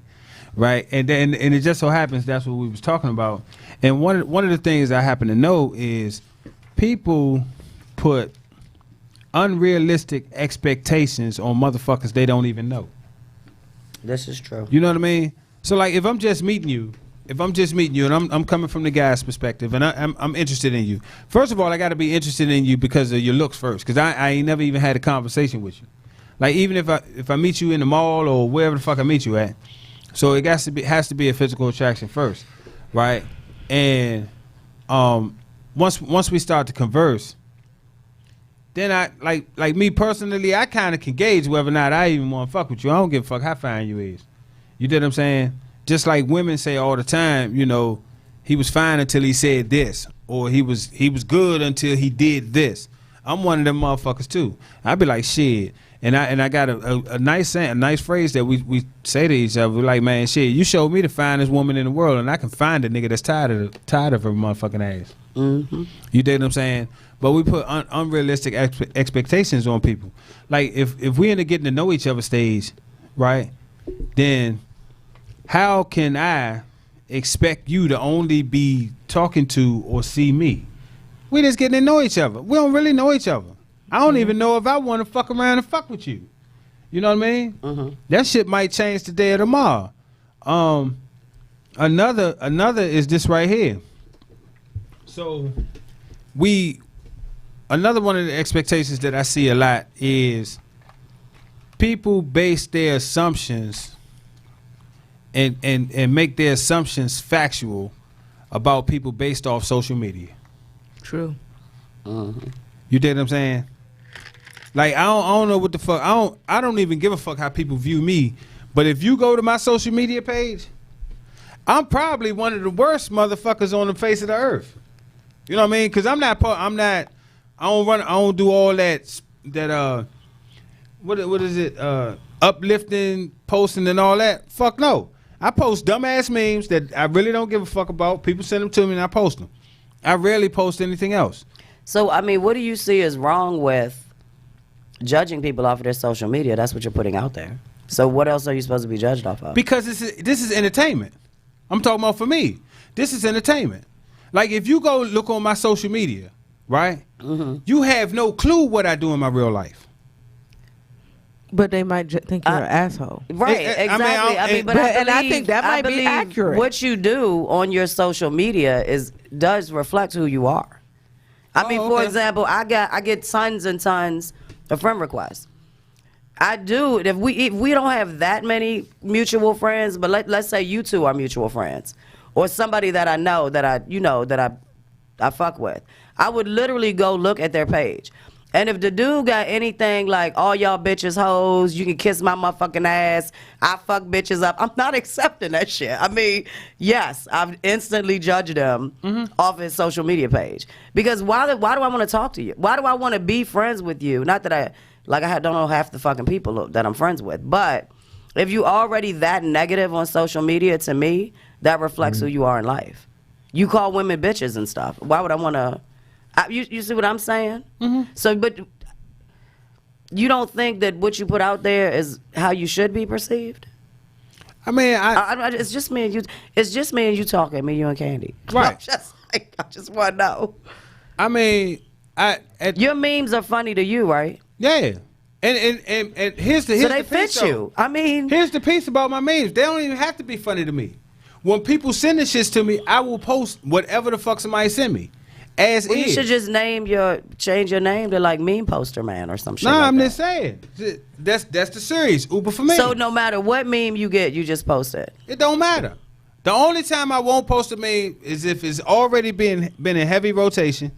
Right, and it just so happens that's what we was talking about. And one of the things I happen to know is people put unrealistic expectations on motherfuckers they don't even know. This is true. You know what I mean? So like if I'm just meeting you and I'm coming from the guy's perspective and I'm interested in you. First of all, I got to be interested in you because of your looks first, because I ain't never even had a conversation with you. Like even if I meet you in the mall or wherever the fuck I meet you at, so it has to be a physical attraction first, right? And once we start to converse, then I like me personally, I kind of can gauge whether or not I even want to fuck with you. I don't give a fuck how fine you is. You get what I'm saying? Just like women say all the time, you know, he was fine until he said this, or he was good until he did this. I'm one of them motherfuckers too. I be like shit, and I got a nice phrase that we say to each other. We're like, man, shit, you showed me the finest woman in the world, and I can find a nigga that's tired of her motherfucking ass. Mm-hmm. You dig what I'm saying? But we put unrealistic expectations on people. Like if we end up getting to know each other stage, right? Then how can I expect you to only be talking to or see me? We just getting to know each other. We don't really know each other. I don't even know if I want to fuck around and fuck with you. You know what I mean? Mm-hmm. That shit might change today or tomorrow. Another is this right here. So another one of the expectations that I see a lot is people base their assumptions and make their assumptions factual about people based off social media. True. Mm-hmm. You dig what I'm saying? Like I don't know what the fuck. I don't even give a fuck how people view me. But if you go to my social media page, I'm probably one of the worst motherfuckers on the face of the earth. You know what I mean? Because I don't do all that what is it? Uplifting, posting and all that. Fuck no. I post dumbass memes that I really don't give a fuck about. People send them to me and I post them. I rarely post anything else. So, I mean, what do you see is wrong with judging people off of their social media? That's what you're putting out there. So what else are you supposed to be judged off of? Because this is entertainment. I'm talking about for me. This is entertainment. Like if you go look on my social media, right? Mm-hmm. You have no clue what I do in my real life. But they might think you're an asshole. Right, exactly. I think that might be accurate. What you do on your social media does reflect who you are. I mean, for example, I get tons and tons of friend requests. I do. If we don't have that many mutual friends, but let's say you two are mutual friends, or somebody that I know that I fuck with, I would literally go look at their page. And if the dude got anything like, all y'all bitches hoes, you can kiss my motherfucking ass, I fuck bitches up, I'm not accepting that shit. I mean, yes, I've instantly judged them off his social media page. Because why do I want to talk to you? Why do I want to be friends with you? Not that I don't know half the fucking people that I'm friends with. But if you already that negative on social media, to me, that reflects who you are in life. You call women bitches and stuff. Why would I want to... You see what I'm saying? So, but you don't think that what you put out there is how you should be perceived? I mean, it's just me and you. It's just me and you talking. Me, you, and Candy. Right. I just want to know. I mean, your memes are funny to you, right? Yeah. And here's the so they the piece, fit you. I mean, here's the piece about my memes. They don't even have to be funny to me. When people send the shits to me, I will post whatever the fuck somebody send me. As well, is. You should just change your name to like Meme Poster Man or some shit. No, like I'm that. just saying. That's the series. Uber for me. So no matter what meme you get, you just post it. It don't matter. The only time I won't post a meme is if it's already been in heavy rotation,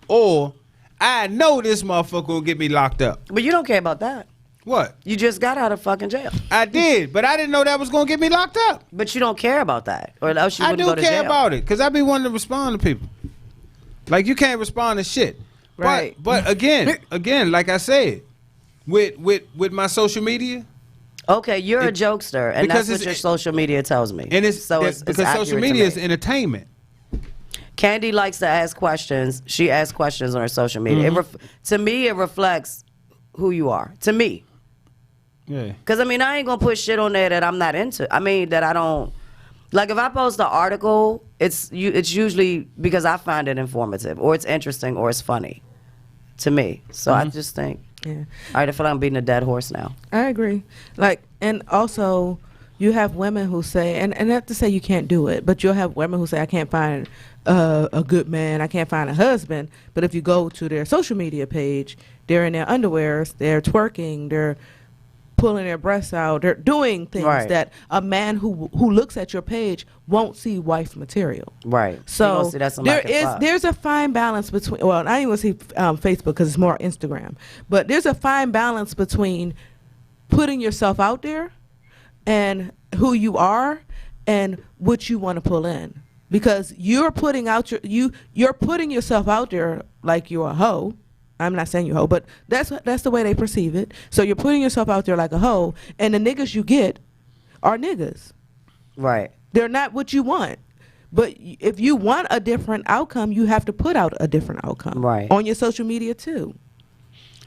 or I know this motherfucker will get me locked up. But you don't care about that. What? You just got out of fucking jail. I did, but I didn't know that was gonna get me locked up. But you don't care about that, or else you wouldn't go to jail. I do care about it, because I be wanting to respond to people. Like, you can't respond to shit. Right. But again, like I said, with my social media. Okay, you're a jokester, and that's what your social media tells me. And it's because social media is entertainment. Candy likes to ask questions. She asks questions on her social media. To me, it reflects who you are. To me. Yeah. Because, I mean, I ain't going to put shit on there that I'm not into. I mean, that I don't... Like, if I post an article, it's usually because I find it informative, or it's interesting, or it's funny to me. So I just think, all right, I feel like I'm beating a dead horse now. I agree. Like, and also, you have women who say, and not to say you can't do it, but you'll have women who say, I can't find a good man, I can't find a husband. But if you go to their social media page, they're in their underwears, they're twerking, they're pulling their breasts out, they're doing things that a man who looks at your page won't see wife material. Right. So there's a fine balance between, well, I ain't gonna see Facebook because it's more Instagram, but there's a fine balance between putting yourself out there and who you are and what you want to pull in, because you're putting out you're putting yourself out there like you're a hoe. I'm not saying you're a hoe, but that's the way they perceive it. So you're putting yourself out there like a hoe, and the niggas you get are niggas. Right. They're not what you want. But if you want a different outcome, you have to put out a different outcome. Right. On your social media too.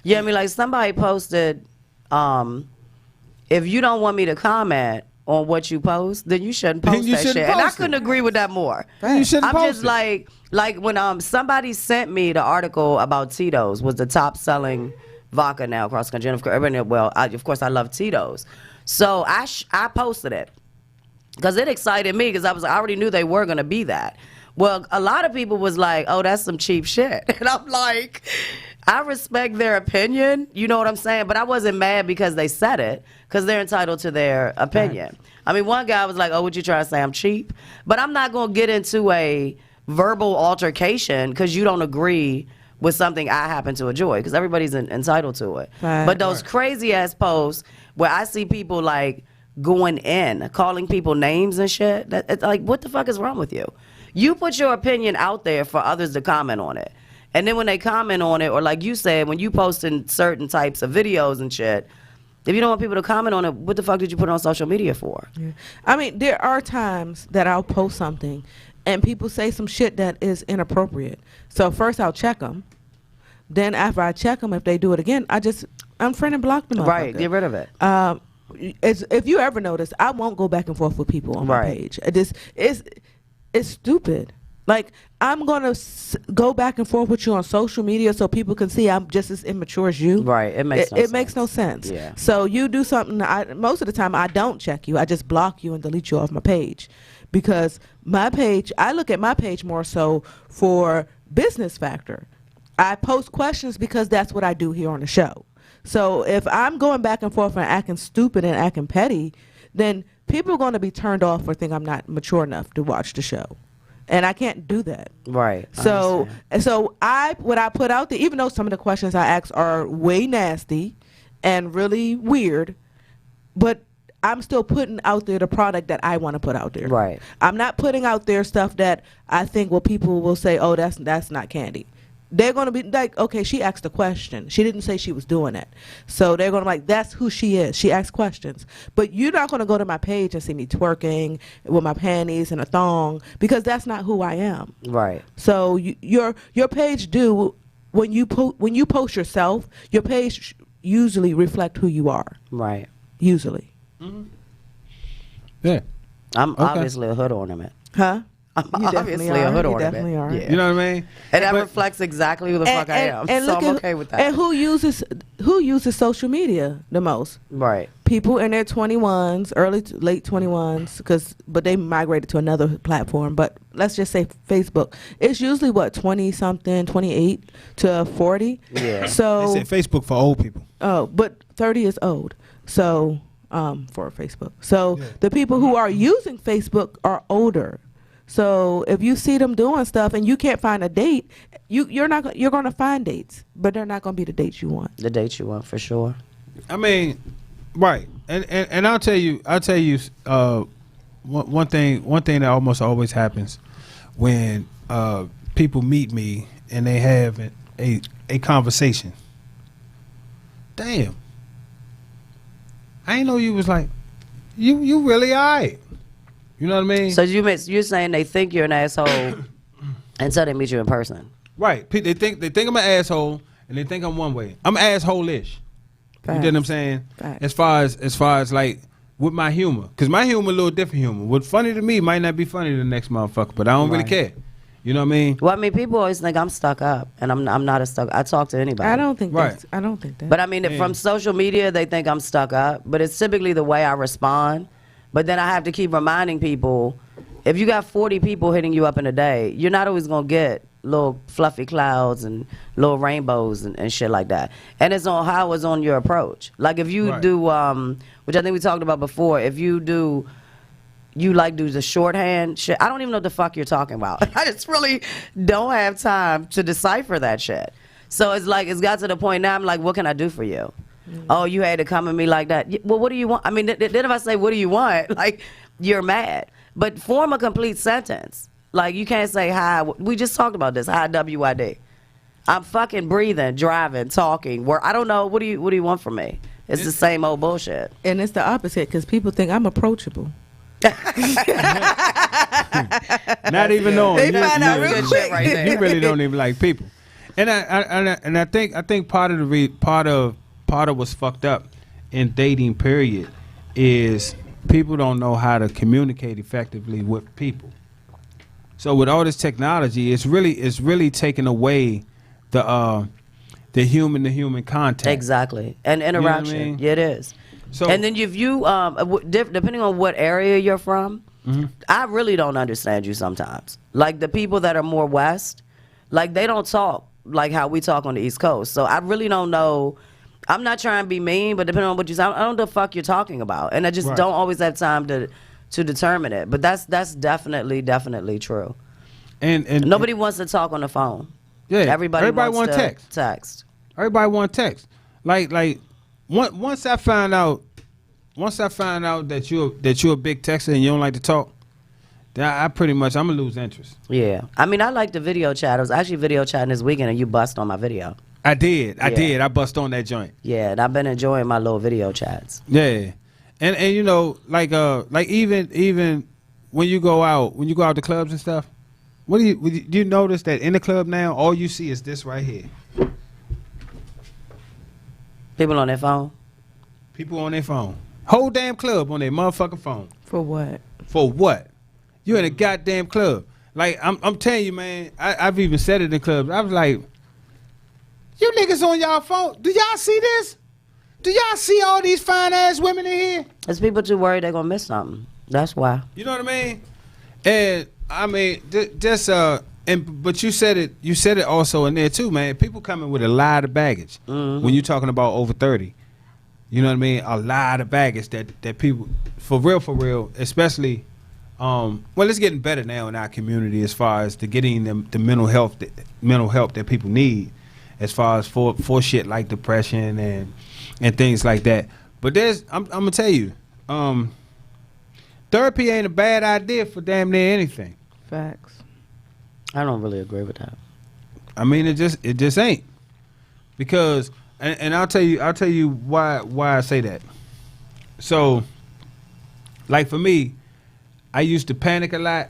Yeah, I mean, like somebody posted, if you don't want me to comment on what you post, then you shouldn't post that shit. And I couldn't agree with that more. You shouldn't post just like when somebody sent me the article about Tito's was the top selling vodka now across country. Well, of course I love Tito's, so I posted it because it excited me, because I already knew they were gonna be that. Well, a lot of people was like, "Oh, that's some cheap shit," and I'm like, I respect their opinion, you know what I'm saying? But I wasn't mad because they said it, because they're entitled to their opinion. Right. I mean, one guy was like, "Oh, what you trying to say? I'm cheap?" But I'm not gonna get into a verbal altercation because you don't agree with something I happen to enjoy, because everybody's entitled to it. Right. But those crazy ass posts where I see people like going in, calling people names and shit, it's like, what the fuck is wrong with you? You put your opinion out there for others to comment on it. And then when they comment on it, or like you said, when you post in certain types of videos and shit, if you don't want people to comment on it, what the fuck did you put it on social media for? Yeah. I mean, there are times that I'll post something and people say some shit that is inappropriate. So first I'll check them. Then after I check them, if they do it again, I just unfriend and block them. Right, get rid of it. If you ever notice, I won't go back and forth with people on my page. It's stupid. Like, I'm going to go back and forth with you on social media so people can see I'm just as immature as you. Right. It makes no sense. It makes no sense. Yeah. So you do something, most of the time I don't check you. I just block you and delete you off my page. Because my page, I look at my page more so for business factor. I post questions because that's what I do here on the show. So if I'm going back and forth and acting stupid and acting petty, then people are going to be turned off or think I'm not mature enough to watch the show. And I can't do that. Right. So what I put out there, even though some of the questions I ask are way nasty and really weird, but I'm still putting out there the product that I want to put out there. Right. I'm not putting out there stuff that I think people will say, oh, that's not Candy. They're going to be like, okay, she asked a question. She didn't say she was doing it. So they're going to like, that's who she is. She asks questions. But you're not going to go to my page and see me twerking with my panties and a thong, because that's not who I am. Right. So your page when you post yourself, your page usually reflect who you are. Right. Usually. Mm-hmm. Yeah. I'm obviously a hood ornament. Huh? I'm You obviously definitely a are. hood You ornament. definitely are. Yeah. You know what I mean? And that But- reflects exactly who the fuck I am. So look I'm at- okay with that. And who uses social media the most? Right. People in their 21s, late 21s, but they migrated to another platform. But let's just say Facebook. It's usually 20 something, 28 to 40. Yeah. So They said Facebook for old people. oh, but 30 is old. So for Facebook. So Yeah. the people who are using Facebook are older. So if you see them doing stuff and you can't find a date, you're going to find dates, but they're not going to be the dates you want. The date you want, for sure. I mean, right. And I'll tell you one thing that almost always happens when people meet me and they have a conversation. Damn. I didn't know you was like, you really alright. You know what I mean? So you're saying they think you're an asshole until they meet you in person. Right. They think I'm an asshole and they think I'm one way. I'm asshole-ish. You get what I'm saying? Facts. As far as like with my humor, because my humor a little different humor. What's funny to me might not be funny to the next motherfucker, but I don't really Right. care. You know what I mean? Well, I mean, people always think I'm stuck up, and I'm not a stuck. I talk to anybody. I don't think Right. that. But I mean, Yeah. from social media, they think I'm stuck up. But it's typically the way I respond. But then I have to keep reminding people, if you got 40 people hitting you up in a day, you're not always gonna get little fluffy clouds and little rainbows and shit like that. And it's on how it's on your approach. Like if you Right. do, which I think we talked about before, if you do the shorthand shit, I don't even know what the fuck you're talking about. I just really don't have time to decipher that shit. So it's like, it's got to the point now, I'm like, what can I do for you? Oh, you had to come at me like that. Well, what do you want? I mean, then if I say, what do you want? Like, you're mad. But form a complete sentence. Like, you can't say, hi. We just talked about this. Hi, WID. I'm fucking breathing, driving, talking. I don't know. What do you want from me? It's the same old bullshit. And it's the opposite, because people think I'm approachable. Not even knowing. They find out real Good quick. shit right there. You really don't even like people. And I think part of what's fucked up in dating period is people don't know how to communicate effectively with people. So with all this technology, it's really taking away the human to human contact. Exactly. And interaction. I mean? Yeah, it is. So And then if you, depending on what area you're from, I really don't understand you sometimes. Like the people that are more west, like they don't talk like how we talk on the East Coast. So I really don't know. I'm not trying to be mean, but depending on what you say, I don't know the fuck you're talking about. And I just Right. don't always have time to determine it. But that's definitely true. and Nobody wants to talk on the phone. Yeah, Everybody wants want to text. text. Everybody want text. Like once I find out that you're a big texter and you don't like to talk, then I'm gonna lose interest. Yeah. I mean, I like the video chat. I was actually video chatting this weekend and you bust on my video. I did. I bust on that joint. Yeah, and I've been enjoying my little video chats. Yeah, and you know, like even when you go out to clubs and stuff, do you notice that in the club now all you see is this right here? People on their phone. People on their phone. Whole damn club on their motherfucking phone. For what? For what? You in a goddamn club. Like I'm telling you, man. I've even said it in clubs. I was like, you niggas on y'all phone. Do y'all see this? Do y'all see all these fine ass women in here? There's people too worried they're gonna miss something. That's why. You know what I mean? And I mean, just But you said it also in there too, man. People coming with a lot of baggage when you're talking about over 30. You know what I mean? A lot of baggage that people, for real, especially. Well, it's getting better now in our community as far as to getting them the mental help that people need, as far as for shit like depression and things like that. But I'm gonna tell you, therapy ain't a bad idea for damn near anything. Facts. I don't really agree with that. I mean, it just ain't, because and I'll tell you why I say that. So, like for me, I used to panic a lot,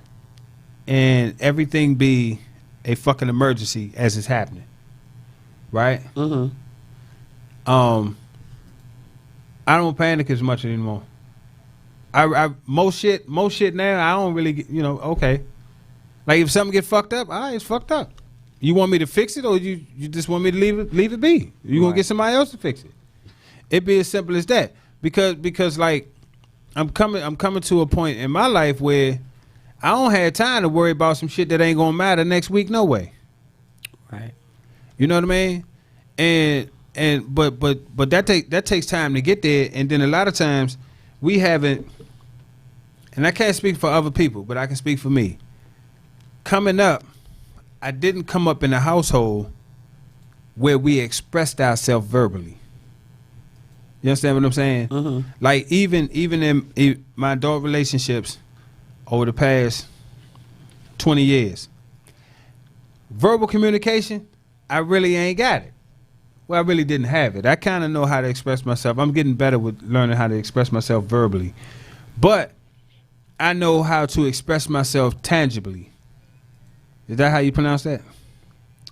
and everything be a fucking emergency as it's happening, right? Mm-hmm. I don't panic as much anymore. I most shit now I don't really get, okay. Like if something get fucked up, all right, it's fucked up. You want me to fix it, or you just want me to leave it be? You gonna get somebody else to fix it? It be as simple as that. Because like I'm coming to a point in my life where I don't have time to worry about some shit that ain't gonna matter next week no way. Right. You know what I mean? But that takes time to get there, and then a lot of times we haven't. And I can't speak for other people, but I can speak for me. Coming up, I didn't come up in a household where we expressed ourselves verbally. You understand what I'm saying? Mm-hmm. Like even in my adult relationships over the past 20 years, verbal communication, I really ain't got it. Well, I really didn't have it. I kind of know how to express myself. I'm getting better with learning how to express myself verbally. But I know how to express myself tangibly. Is that how you pronounce that?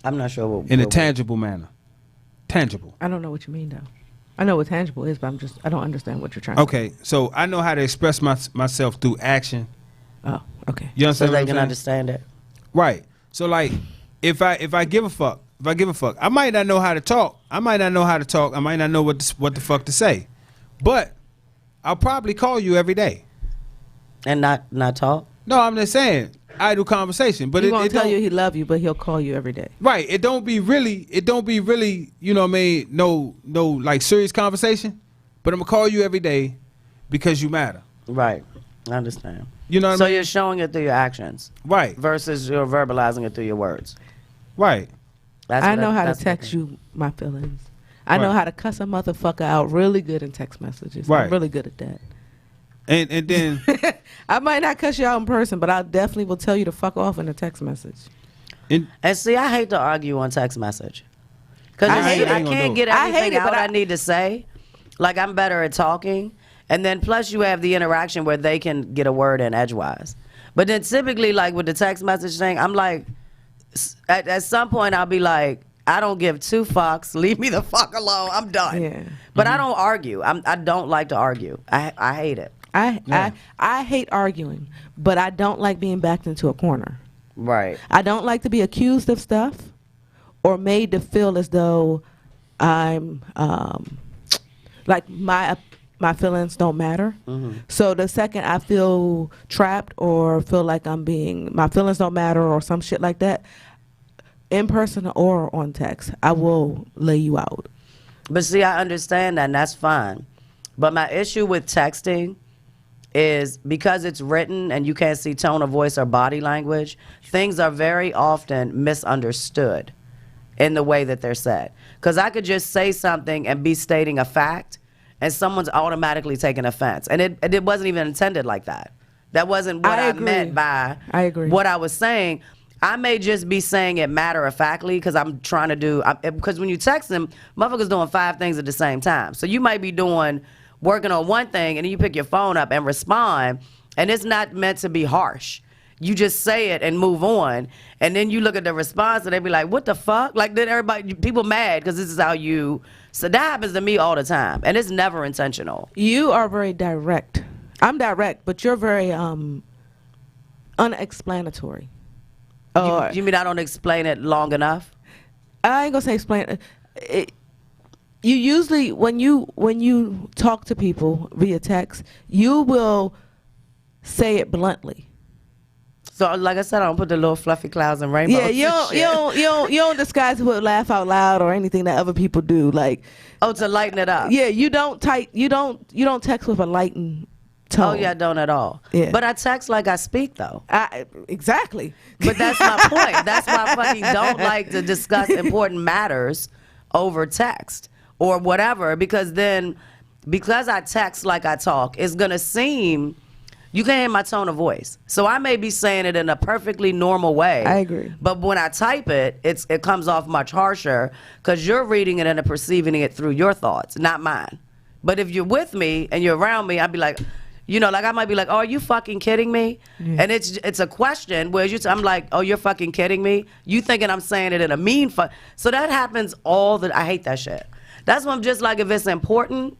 I'm not sure what. In a tangible manner. Tangible. I don't know what you mean, though. I know what tangible is, but I don't understand what you're trying to say. Okay, so I know how to express myself through action. Oh, okay. You So understand what they I'm can saying? understand it. Right. So like, if I give a fuck, I might not know how to talk. I might not know what the fuck to say, but I'll probably call you every day. And not talk. No, I'm just saying idle conversation. But He it won't tell don't- you he love you, but he'll call you every day. Right. It don't be really. You know what I mean? No, like serious conversation. But I'm gonna call you every day because you matter. Right. I understand. You know what So I mean? you're showing it through your actions Right. versus you're verbalizing it through your words. Right. I know how to that's the text thing. you my feelings. I know Right. how to cuss a motherfucker out really good in text messages. Right. I'm really good at that. And then I might not cuss you out in person, but I definitely will tell you to fuck off in a text message. and And see, I hate to argue on text message. Because I hate it. I can't get I hate everything it, out but I need to say. Like, I'm better at talking. And then plus you have the interaction where they can get a word in edgewise. But then typically, like with the text message thing, I'm like, at some point I'll be like, I don't give two fucks. Leave me the fuck alone. I'm done. Yeah. But I don't argue. I don't like to argue. I hate it. I hate arguing, but I don't like being backed into a corner. Right. I don't like to be accused of stuff or made to feel as though I'm like my feelings don't matter. Mm-hmm. So the second I feel trapped or feel like my feelings don't matter or some shit like that, in person or on text, I will lay you out. But see, I understand that, and that's fine. But my issue with texting is because it's written and you can't see tone of voice or body language, things are very often misunderstood in the way that they're said. Because I could just say something and be stating a fact, and someone's automatically taking offense. And it wasn't even intended like that. That wasn't what I meant by I agree. what I was saying. I may just be saying it matter-of-factly because I'm trying to because when you text them, motherfuckers doing 5 things at the same time. So you might be working on one thing, and then you pick your phone up and respond, and it's not meant to be harsh. You just say it and move on, and then you look at the response, and they be like, what the fuck? Like, then people mad because this is how you... So that happens to me all the time, and it's never intentional. You are very direct. I'm direct, but you're very unexplanatory. You mean I don't explain it long enough? I ain't gonna say explain it. You usually when you talk to people via text, you will say it bluntly. So like I said, I don't put the little fluffy clouds and rainbows. Yeah, you don't disguise it with laugh out loud or anything that other people do. Like, to lighten it up. yeah, you don't text with a lightened tone. Oh yeah, I don't at all. Yeah. But I text like I speak though. Exactly. But that's my point. That's why I fucking don't like to discuss important matters over text or whatever, because I text like I talk, it's gonna seem, you can hear my tone of voice. So I may be saying it in a perfectly normal way. I agree. But when I type it, it comes off much harsher because you're reading it and perceiving it through your thoughts, not mine. But if you're with me and you're around me, I'd be like, like I might be like, oh, are you fucking kidding me? Yeah. And it's a question where I'm like, oh, you're fucking kidding me? You thinking I'm saying it in a mean so that happens I hate that shit. That's when I'm just like, if it's important,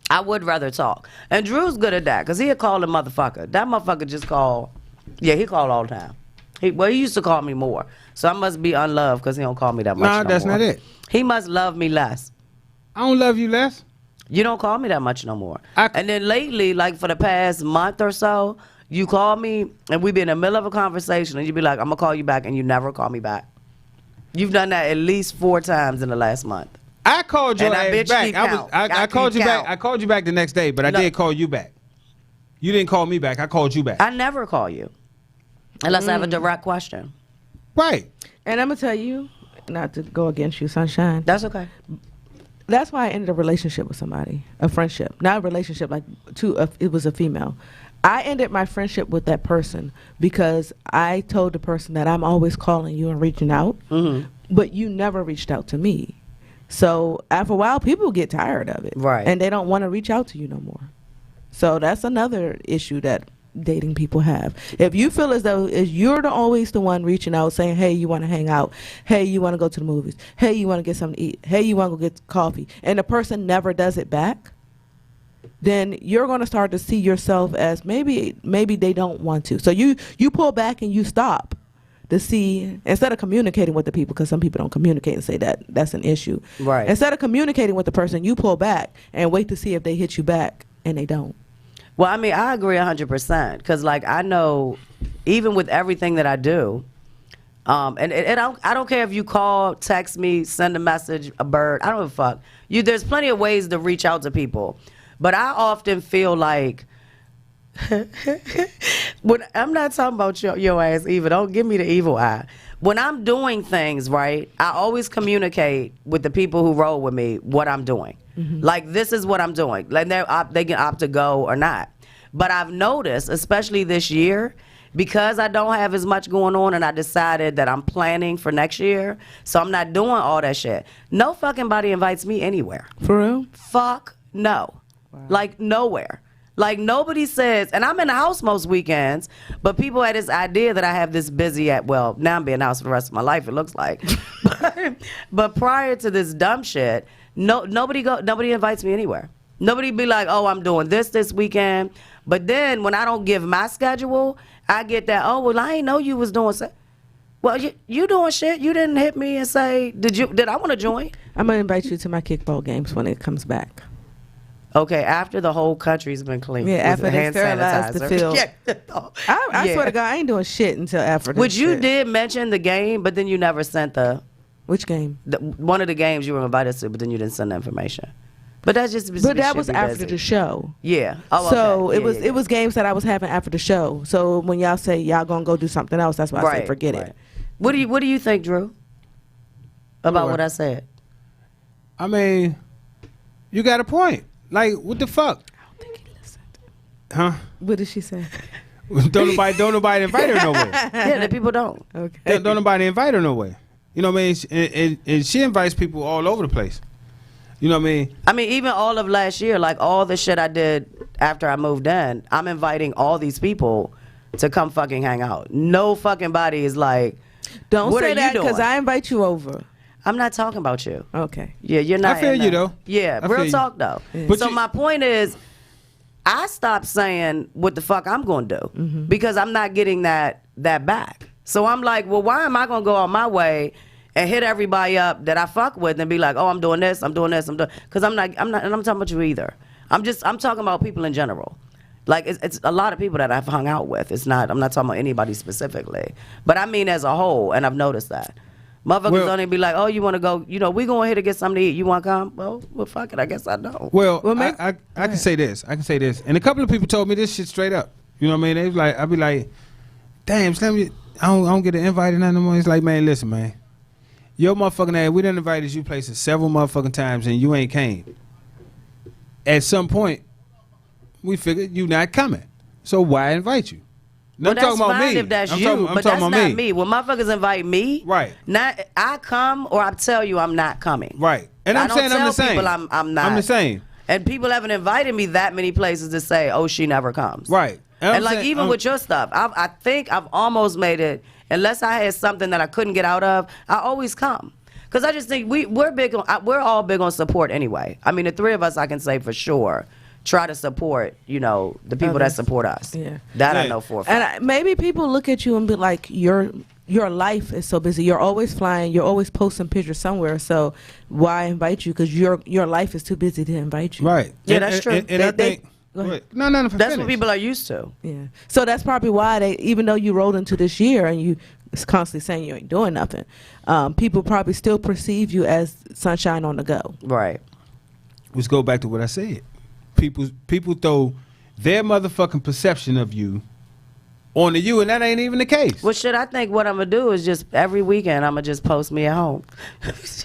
I would rather talk. And Drew's good at that because he'll call the motherfucker. That motherfucker just call. Yeah, he called all the time. He used to call me more. So I must be unloved because he don't call me that much. Nah, that's more. not it. He must love me less. I don't love you less. You don't call me that much no more. And then lately, like for the past month or so, you call me and we be in the middle of a conversation and you be like, I'm going to call you back, and you never call me back. You've done that at least 4 times in the last month. I called your ass back. I called you back. I called you back the next day, but I did call you back. You didn't call me back. I called you back. I never call you unless I have a direct question. Right. And I'm going to tell you, not to go against you, Sunshine. That's okay. That's why I ended a relationship with somebody, a friendship, not a relationship. It was a female. I ended my friendship with that person because I told the person that I'm always calling you and reaching out, but you never reached out to me. So after a while, people get tired of it, right? And they don't want to reach out to you no more. So that's another issue that dating people have. If you feel as though you're always the one reaching out saying, hey, you want to hang out, hey, you want to go to the movies, hey, you want to get something to eat, hey, you want to go get coffee, and the person never does it back, then you're going to start to see yourself as maybe they don't want to. So you pull back and you stop to see, instead of communicating with the people, because some people don't communicate and say that that's an issue, right? Instead of communicating with the person, you pull back and wait to see if they hit you back, and they don't. Well, I mean, I agree 100% because, like, I know even with everything that I do, and I don't care if you call, text me, send a message, a bird, I don't give a fuck. There's plenty of ways to reach out to people, but I often feel like, when I'm not talking about your ass evil, don't give me the evil eye. When I'm doing things, right, I always communicate with the people who roll with me what I'm doing. Like, this is what I'm doing. Like, they can opt to go or not. But I've noticed, especially this year, because I don't have as much going on and I decided that I'm planning for next year, so I'm not doing all that shit. No fucking body invites me anywhere. For real? Fuck no. Wow. Like, nowhere. Like, nobody says, and I'm in the house most weekends, but people had this idea that I have this busy now I'm being in the house for the rest of my life, it looks like. But prior to this dumb shit, nobody invites me anywhere. Nobody be like, oh, I'm doing this weekend. But then when I don't give my schedule, I get that, oh, well, I ain't know you was doing so. Well, you doing shit. You didn't hit me and say, did I want to join? I'm going to invite you to my kickball games when it comes back. Okay, after the whole country's been cleaned. Yeah, after they sterilize the field. I swear to God, I ain't doing shit until after this. Which you did mention the game, but then you never sent the... Which game? One of the games you were invited to, but then you didn't send the information. But that's just... But that was after the show. Yeah. Oh, so okay. It was games that I was having after the show. So when y'all say y'all gonna go do something else, that's why I say forget it. What do you think, Drew? About what I said? I mean, you got a point. Like, what the fuck? I don't think he listened. Huh? What did she say? don't nobody invite her nowhere. Yeah, the people don't. Okay. Don't nobody invite her nowhere. You know what I mean? And she invites people all over the place. You know what I mean? I mean, even all of last year, like all the shit I did after I moved in, I'm inviting all these people to come fucking hang out. No fucking body is like, don't what say are that you because doing? I invite you over. I'm not talking about you. Okay. Yeah, you're not. I feel you though. Yeah, I real feel talk though. Yeah. But So my point is, I stopped saying what the fuck I'm going to do because I'm not getting that back. So I'm like, well, why am I going to go on my way and hit everybody up that I fuck with and be like, oh, I'm doing this, I'm doing this, I'm doing, because I'm not, and I'm talking about you either. I'm talking about people in general. Like it's a lot of people that I've hung out with. I'm not talking about anybody specifically, but I mean as a whole, and I've noticed that. Motherfuckers don't even be like, oh, you want to go, we going here to get something to eat. You want to come? Well, fuck it. I guess I don't. Well, I can say this. And a couple of people told me this shit straight up. You know what I mean? They was like, I'd be like, damn, Slim, I don't get an invite or nothing more. It's like, man, listen, man. Your motherfucking ass, we done invited you places several motherfucking times and you ain't came. At some point, we figured you not coming. So why invite you? Well, I'm that's talking about fine me. if that's I'm you, talking, but that's not me. When motherfuckers invite me, right? Not I come or I tell you I'm not coming, right? And I'm saying I'm the same. People I'm not. I'm the same. And people haven't invited me that many places to say, oh, she never comes, right? And like saying, even with your stuff, I think I've almost made it. Unless I had something that I couldn't get out of, I always come. Because I just think we're all big on support anyway. I mean, the three of us, I can say for sure, try to support, the people that support us. Yeah. That I know for a fact. And maybe people look at you and be like, your life is so busy. You're always flying. You're always posting pictures somewhere. So why invite you? Because your life is too busy to invite you. Right. Yeah, that's true. And I think... No. That's what people are used to. Yeah. So that's probably why even though you rolled into this year and you constantly saying you ain't doing nothing, people probably still perceive you as sunshine on the go. Right. Let's go back to what I said. People throw their motherfucking perception of you onto you, and that ain't even the case. Well, shit, I think what I'm going to do is just every weekend I'm going to just post me at home.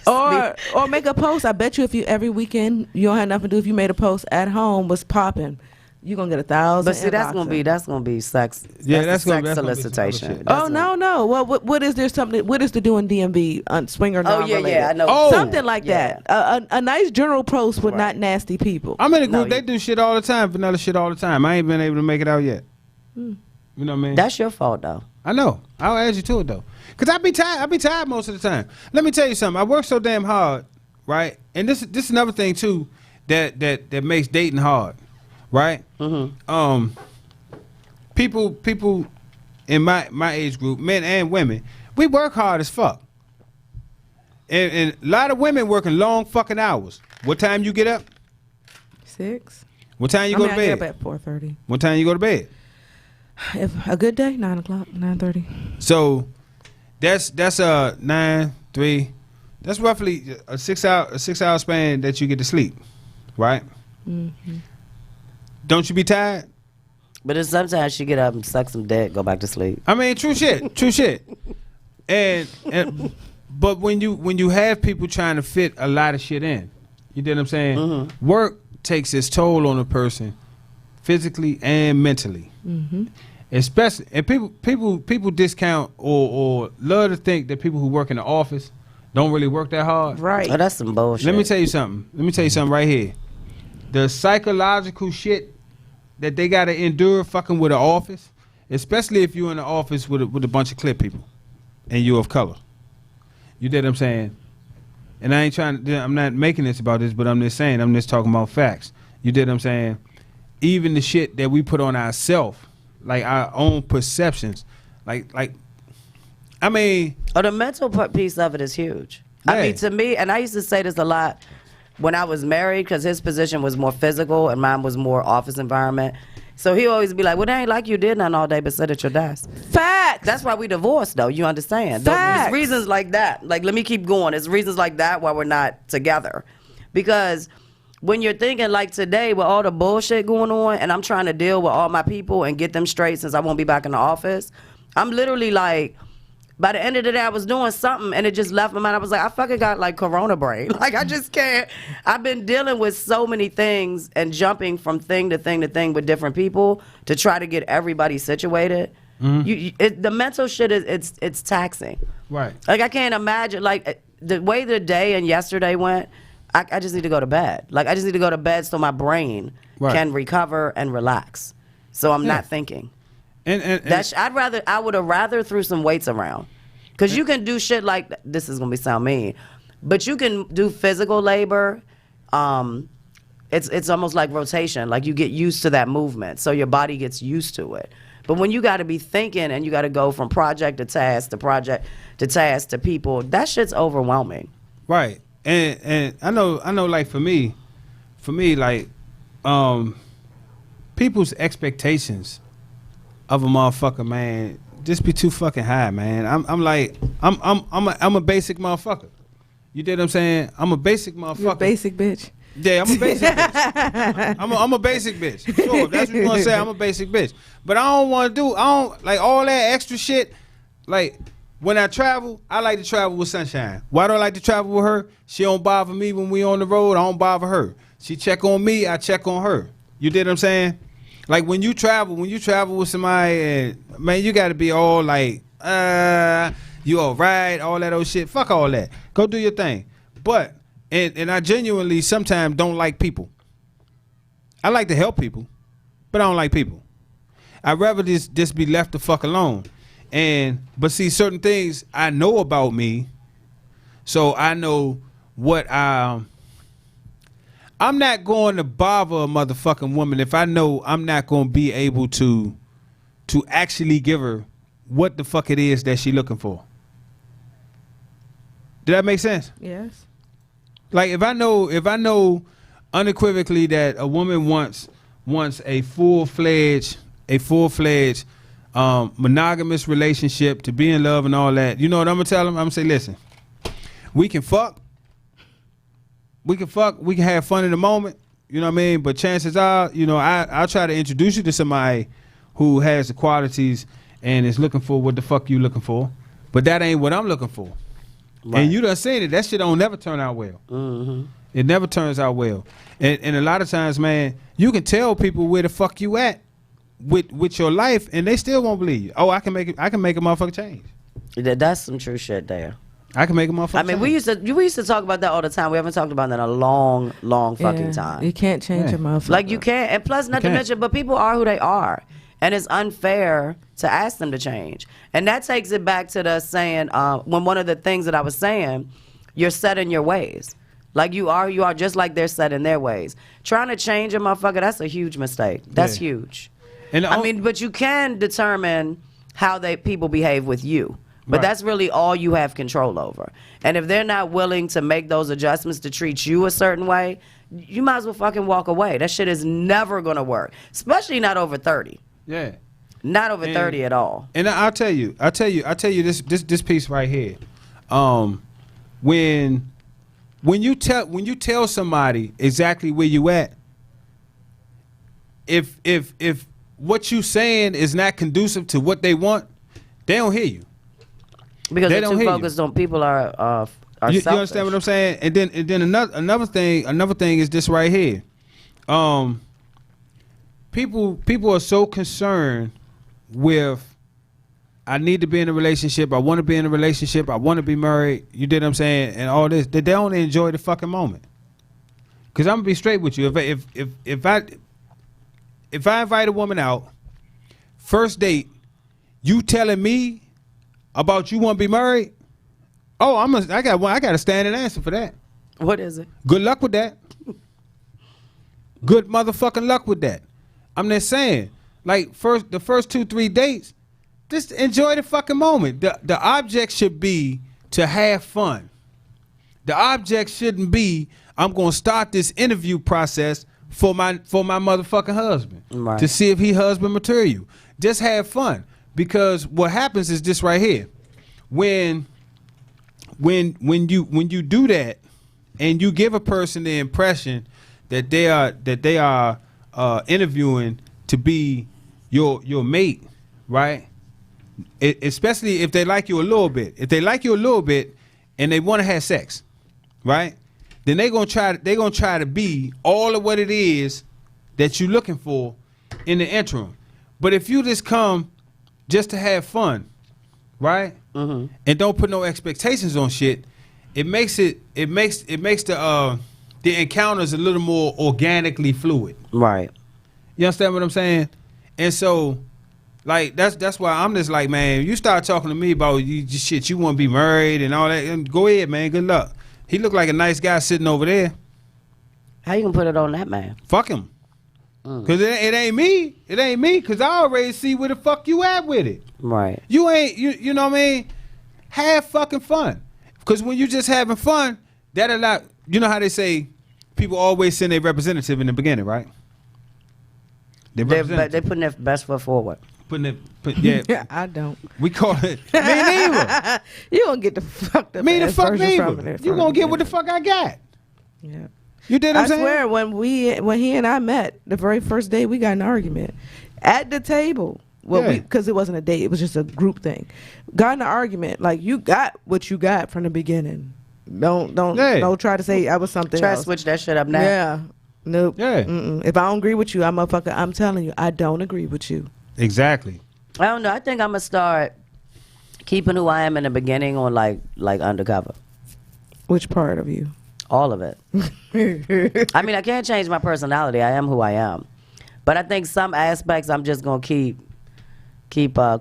or make a post. I bet you if you every weekend you don't have nothing to do, if you made a post at home, what's popping, you're going to get 1,000 But see, that's going to be sex. Yeah, that's sex gonna solicitation. Oh, no. Well, what is there something, what is the doing DMV swinger non-related? Yeah, I know. Oh. Something like that. A nice general post with not nasty people. I'm in a group, they do shit all the time, vanilla shit all the time. I ain't been able to make it out yet. You know what I mean? That's your fault, though. I know. I'll add you to it, though. Because I be tired most of the time. Let me tell you something. I work so damn hard, right? And this is another thing, too, that makes dating hard, right? Mm-hmm. People in my age group, men and women, we work hard as fuck. And a lot of women working long fucking hours. What time you get up? 6. What time you go to bed? I get up at 4:30. What time you go to bed? If a good day, 9 o'clock, 9:30. So that's 9-3. That's roughly a 6 hour span that you get to sleep, right? Mm-hmm. Don't you be tired? But then sometimes she get up and suck some dick, go back to sleep. I mean, true shit. And but when you have people trying to fit a lot of shit in, you know what I'm saying? Mm-hmm. Work takes its toll on a person, physically and mentally. Mm-hmm. Especially, and people discount or love to think that people who work in the office don't really work that hard. Right. Oh, that's some bullshit. Let me tell you something right here. The psychological shit that they gotta endure fucking with an office, especially if you're in the office with a bunch of clip people and you're of color. You get what I'm saying? And I'm not making this about this, but I'm just talking about facts. You get what I'm saying? Even the shit that we put on ourselves, like our own perceptions, like I mean, the mental piece of it is huge. Yeah. I mean, to me, and I used to say this a lot when I was married, because his position was more physical and mine was more office environment. So he always be like, well, they ain't like you did nothing all day but sit at your desk. Facts. That's why we divorced, though. You understand? Facts. There's reasons like that. Like, let me keep going. It's reasons like that why we're not together. Because when you're thinking like today with all the bullshit going on and I'm trying to deal with all my people and get them straight since I won't be back in the office, I'm literally like, by the end of the day, I was doing something and it just left my mind. I was like, I fucking got like corona brain. Like, I just can't. I've been dealing with so many things and jumping from thing to thing to thing with different people to try to get everybody situated. Mm-hmm. The mental shit it's taxing. right. Like, I can't imagine, like, the way the day and yesterday went, I just need to go to bed. Like, I just need to go to bed so my brain can recover and relax. So I'm not thinking. And I would have rather threw some weights around, because you can do shit like, this is gonna sound mean, but you can do physical labor. It's almost like rotation. Like, you get used to that movement, so your body gets used to it. But when you got to be thinking and you got to go from project to task to project to task to people, that shit's overwhelming. Right. And I know like for me like people's expectations of a motherfucker, man, just be too fucking high, man. I'm a basic motherfucker. You did what I'm saying? I'm a basic motherfucker. You're a basic bitch. Yeah, I'm a basic bitch. I'm a basic bitch. Sure, if that's what you want to say. I'm a basic bitch. But I don't want to I don't like all that extra shit. Like when I travel, I like to travel with Sunshine. Why do I like to travel with her? She don't bother me when we on the road. I don't bother her. She check on me. I check on her. You did what I'm saying? Like when you travel with somebody, and man, you got to be all like, you all right, all that old shit. Fuck all that. Go do your thing. But and I genuinely sometimes don't like people. I like to help people, but I don't like people. I'd rather just be left the fuck alone. But see, certain things I know about me, so I know what I'm not going to bother a motherfucking woman if I know I'm not going to be able to actually give her what the fuck it is that she looking for. Did that make sense? Yes. Like if I know unequivocally that a woman wants a full-fledged monogamous relationship, to be in love and all that, you know what I'm gonna tell them? I'm gonna say, listen, we can fuck, we can have fun in the moment, you know what I mean? But chances are, you know, I'll try to introduce you to somebody who has the qualities and is looking for what the fuck you looking for. But that ain't what I'm looking for. Right. And you done seen it. That shit don't never turn out well. Mm-hmm. It never turns out well. And a lot of times, man, you can tell people where the fuck you at with your life, and they still won't believe you. Oh, I can make a motherfucker change. That's some true shit there. I can make a motherfucker change. we used to talk about that all the time. We haven't talked about that in a long fucking time. You can't change a motherfucker. Like you can't. And plus, not to mention, but people are who they are. And it's unfair to ask them to change. And that takes it back to the saying, when one of the things that I was saying, you're set in your ways. Like you are just like they're set in their ways. Trying to change a motherfucker, that's a huge mistake. That's huge. And but you can determine how people behave with you. But that's really all you have control over. And if they're not willing to make those adjustments to treat you a certain way, you might as well fucking walk away. That shit is never going to work, especially not over 30. Yeah. Not over 30 at all. And I'll tell you this piece right here. When you tell somebody exactly where you at, if what you saying is not conducive to what they want, they don't hear you. Because they're too focused on people are selfish. You understand what I'm saying? And then another thing is this right here. People are so concerned with, I need to be in a relationship, I want to be in a relationship, I want to be married, you did what I'm saying, and all this, that they don't enjoy the fucking moment. Cause I'm gonna be straight with you. If I invite a woman out, first date, you telling me about you want to be married, I got a standing answer for that. What is it? Good luck with that. Good motherfucking luck with that. I'm just saying, like the first 2-3 dates, just enjoy the fucking moment. The object should be to have fun. The object shouldn't be, I'm gonna start this interview process for my motherfucking husband, right, to see if he husband material. Just have fun, because what happens is this right here. When you do that and you give a person the impression that they are interviewing to be your mate, right? Especially if they like you a little bit. If they like you a little bit and they want to have sex, right? Then they're gonna try to be all of what it is that you're looking for in the interim. But if you just come just to have fun, right? Mm-hmm. And don't put no expectations on shit, it makes the encounters a little more organically fluid. Right. You understand what I'm saying? And so, like, that's why I'm just like, man, you start talking to me about you want to be married and all that, and go ahead, man, good luck. He looked like a nice guy sitting over there. How you gonna put it on that man? Fuck him. Cause it ain't me. It ain't me. Cause I already see where the fuck you at with it. Right. You ain't. You know what I mean? Have fucking fun. Cause when you just having fun, that a lot. You know how they say people always send a representative in the beginning, right? They They're representative. putting their best foot forward. Yeah. Yeah, I don't. We call it. Me neither. You gonna get the fucked up. Me the ass fuck version from neither. it You from gonna get what the beginning. fuck I got. Yeah. You did what I I'm saying? swear, when he and I met, the very first day we got in an argument at the table. Well, Yeah. because it wasn't a date, it was just a group thing. Got in an argument. Like, you got what you got from the beginning. Don't try to say I was something Try to else. switch that shit up now. Yeah. Nope. Yeah. Mm-mm. If I don't agree with you, I'm telling you, I don't agree with you. Exactly. I don't know. I think I'm gonna start keeping who I am in the beginning on like undercover. Which part of you? All of it. I mean, I can't change my personality. I am who I am. But I think some aspects I'm just gonna keep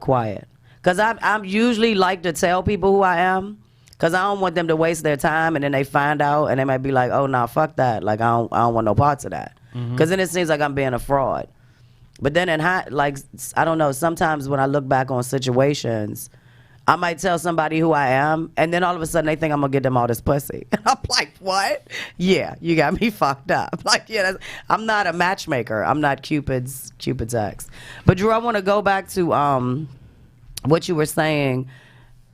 quiet. Cause I'm usually like to tell people who I am. Cause I don't want them to waste their time and then they find out and they might be like, oh nah, fuck that. Like I don't want no parts of that. Cause then it seems like I'm being a fraud. But then I don't know, sometimes when I look back on situations, I might tell somebody who I am, and then all of a sudden they think I'm gonna get them all this pussy. And I'm like, what? Yeah, you got me fucked up. Like, yeah, I'm not a matchmaker. I'm not Cupid's ex. But Drew, I want to go back to what you were saying,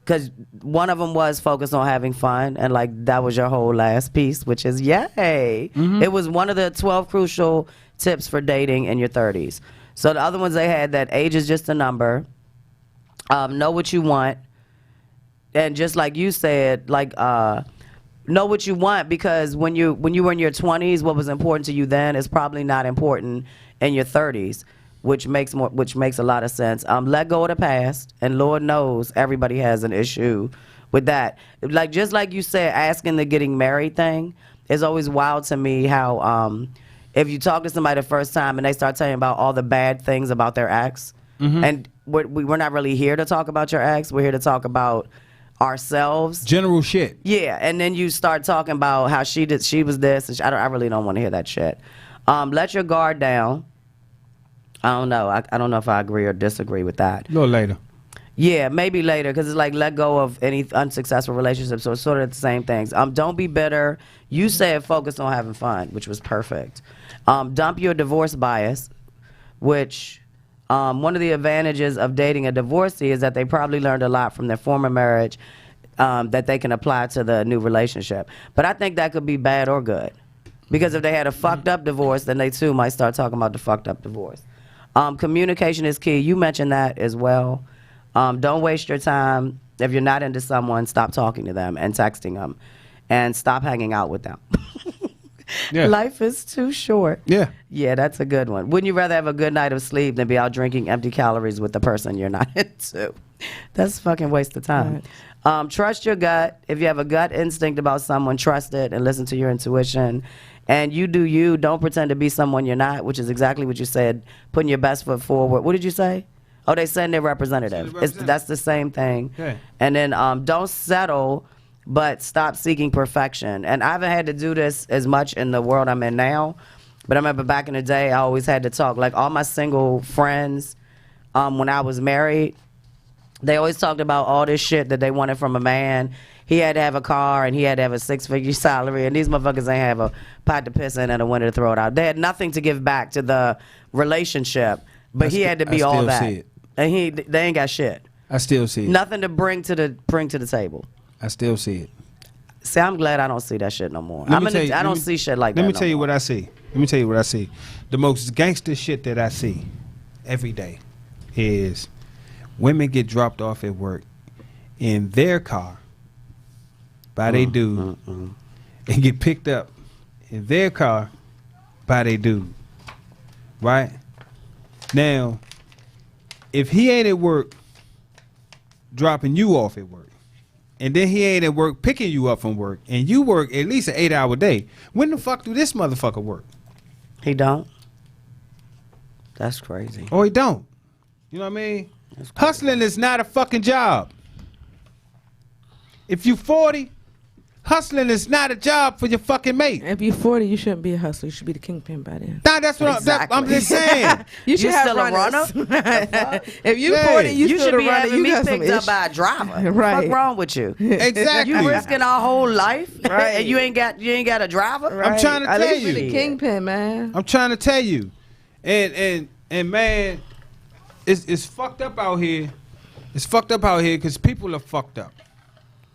because one of them was focused on having fun, and like that was your whole last piece, which is yay. It was one of the 12 crucial tips for dating in your 30s. So the other ones they had that age is just a number. Know what you want, and just like you said, like know what you want, because when you were in your 20s, what was important to you then is probably not important in your 30s, which makes a lot of sense. Let go of the past, and Lord knows everybody has an issue with that. Like just like you said, asking the getting married thing is always wild to me. How if you talk to somebody the first time and they start telling you about all the bad things about their ex. And we're not really here to talk about your ex. We're here to talk about ourselves. General shit. Yeah, and then you start talking about how she was this. And I really don't want to hear that shit. Let your guard down. I don't know. I don't know if I agree or disagree with that. A little later. Yeah, maybe later, because it's like let go of any unsuccessful relationships. So it's sort of the same things. Don't be bitter. You said focus on having fun, which was perfect. Dump your divorce bias, which... one of the advantages of dating a divorcee is that they probably learned a lot from their former marriage that they can apply to the new relationship. But I think that could be bad or good. Because if they had a fucked up divorce, then they too might start talking about the fucked up divorce. Communication is key. You mentioned that as well. Don't waste your time. If you're not into someone, stop talking to them and texting them. And stop hanging out with them. Yeah. Life is too short. Yeah. Yeah, that's a good one. Wouldn't you rather have a good night of sleep than be out drinking empty calories with the person you're not into? That's a fucking waste of time. Trust your gut. If you have a gut instinct about someone, trust it and listen to your intuition. And you do you. Don't pretend to be someone you're not, which is exactly what you said, putting your best foot forward. What did you say? Oh, they send their representative. That's the same thing. Okay. And then don't settle, but stop seeking perfection. And I haven't had to do this as much in the world I'm in now, but I remember back in the day, I always had to talk. Like all my single friends, when I was married, they always talked about all this shit that they wanted from a man. He had to have a car and he had to have a 6-figure salary, and these motherfuckers ain't have a pot to piss in and a window to throw it out. They had nothing to give back to the relationship, but he had to be all that. See it. And they ain't got shit. I still see it. Nothing to bring to the table. I still see it. See, I'm glad I don't see that shit no more. Let me tell you- I let don't me- see shit like that. Let me no tell you more. what I see. Let me tell you what I see. The most gangster shit that I see every day is women get dropped off at work in their car by they dude and get picked up in their car by they dude. Right? Now, if he ain't at work dropping you off at work, and then he ain't at work picking you up from work, and you work at least an 8-hour day, when the fuck do this motherfucker work? He don't. That's crazy. Or he don't. You know what I mean? Hustling is not a fucking job. If you 40, hustling is not a job for your fucking mate. If you're 40, you shouldn't be a hustler. You should be the kingpin by then. Nah, that's what Exactly. I'm just saying. You should You have still a runners. if you're Yeah. 40, You you should still be a runner. having You me got some picked up issues. by a driver. Right. What's wrong with you? Exactly. You risking our whole life, Right. and you ain't got a driver. Right. I'm trying to At tell least be you. the kingpin, man. I'm trying to tell you. And And man, it's fucked up out here. It's fucked up out here because people are fucked up.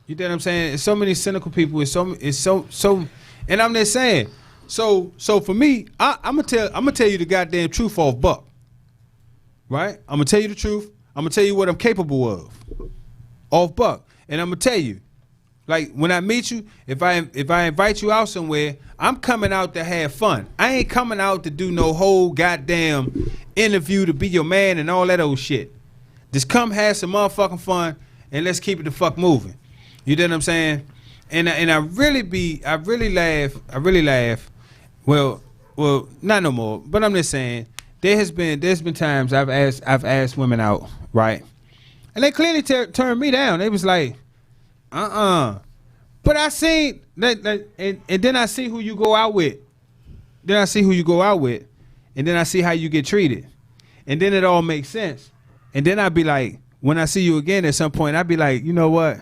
You know what I'm saying? It's so many cynical people. It's so. And I'm just saying. So for me, I'm gonna tell you the goddamn truth off buck. Right? I'm gonna tell you the truth. I'm gonna tell you what I'm capable of. Off buck. And I'm gonna tell you, like when I meet you, if I invite you out somewhere, I'm coming out to have fun. I ain't coming out to do no whole goddamn interview to be your man and all that old shit. Just come have some motherfucking fun and let's keep it the fuck moving. You know what I'm saying? And I really laugh. Well, not no more. But I'm just saying, there's been times I've asked women out, right? And they clearly turned me down. They was like, But I seen that, and then I see who you go out with. And then I see how you get treated. And then it all makes sense. And then I'd be like, when I see you again at some point, I'd be like, you know what?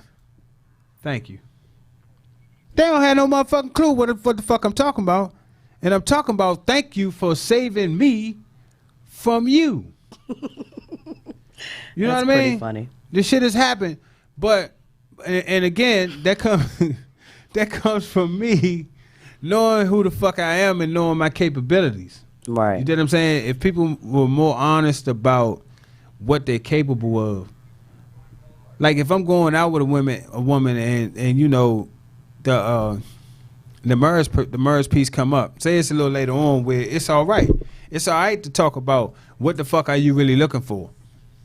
Thank you. They don't have no motherfucking clue what the fuck I'm talking about. And I'm talking about thank you for saving me from you. You know what I mean? Pretty funny. This shit has happened. But, and again, that comes from me knowing who the fuck I am and knowing my capabilities. Right. You know what I'm saying? If people were more honest about what they're capable of, like if I'm going out with a woman, and you know the MERS piece come up. Say it's a little later on where it's all right. It's all right to talk about what the fuck are you really looking for.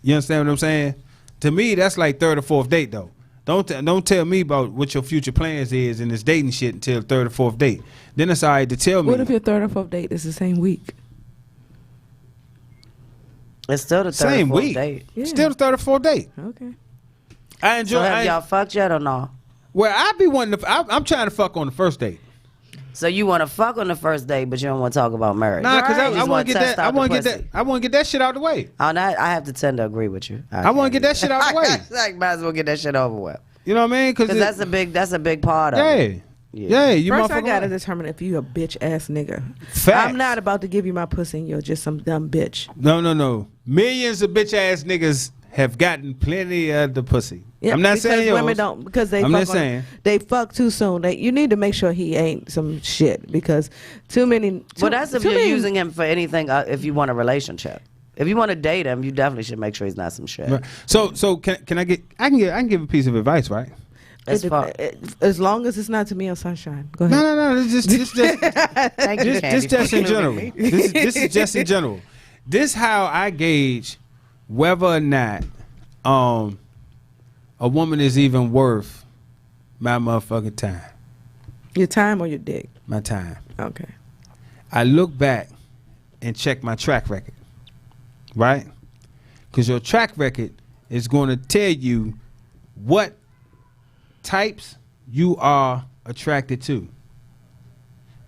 You understand what I'm saying? To me, that's like third or fourth date though. Don't tell me about what your future plans is in this dating shit until third or fourth date. Then it's all right to tell me. What if your third or fourth date is the same week? It's still the third same or fourth week. date. Yeah. Still the third or fourth date. Okay. I enjoy. So have y'all fucked yet or no? Well, I be wanting to. I'm trying to fuck on the first date. So you want to fuck on the first date, but you don't want to talk about marriage? Nah, because You I just want to wanna get test that. I out the want to get pussy. that. I want to get that shit out the way. Oh, now I have to tend to agree with you. I want to get that shit out the way. Like, might as well get that shit over with. You know what I mean? Because that's a big part of it. Yeah. You First, I motherfucker gotta right. determine if you a bitch ass nigga. Facts. I'm not about to give you my pussy and you're just some dumb bitch. No. Millions of bitch ass niggas have gotten plenty of the pussy. Yeah, I'm not because saying yours. women don't because they I'm fuck just saying. They fuck too soon. You need to make sure he ain't some shit because too many. Well, that's if you're using him for anything. If you want a relationship, if you want to date him, you definitely should make sure he's not some shit. Right. So can I give a piece of advice, right? As long as it's not to me or Sunshine. Go ahead. No. This Thank you, Candy, just for in general. including me. This is just in general. This how I gauge whether or not a woman is even worth my motherfucking time. Your time or your dick? My time. Okay. I look back and check my track record, right? Because your track record is going to tell you what types you are attracted to.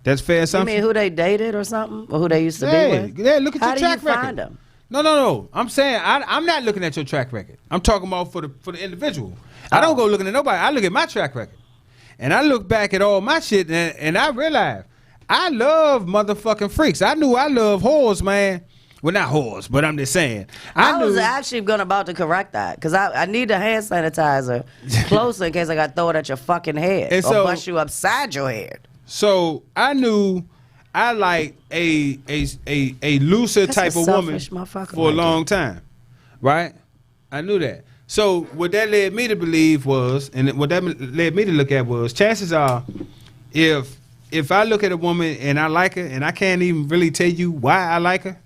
That's fair You assumption. mean who they dated or something, or who they used to be with? Yeah, look at How your do track you record. find them? No. I'm saying I'm not looking at your track record. I'm talking about for the individual. I don't go looking at nobody. I look at my track record, and I look back at all my shit, and I realize I love motherfucking freaks. I knew I love whores, man. Well, not whores, but I'm just saying. I was knew- actually about to correct that because I need the hand sanitizer closer in case I got to throw it at your fucking head And or so- bust you upside your head. So I knew I like a looser That's type a of woman selfish motherfucker for a right long time, right? I knew that. So what that led me to believe was, and what that led me to look at was, chances are, if I look at a woman and I like her and I can't even really tell you why I like her,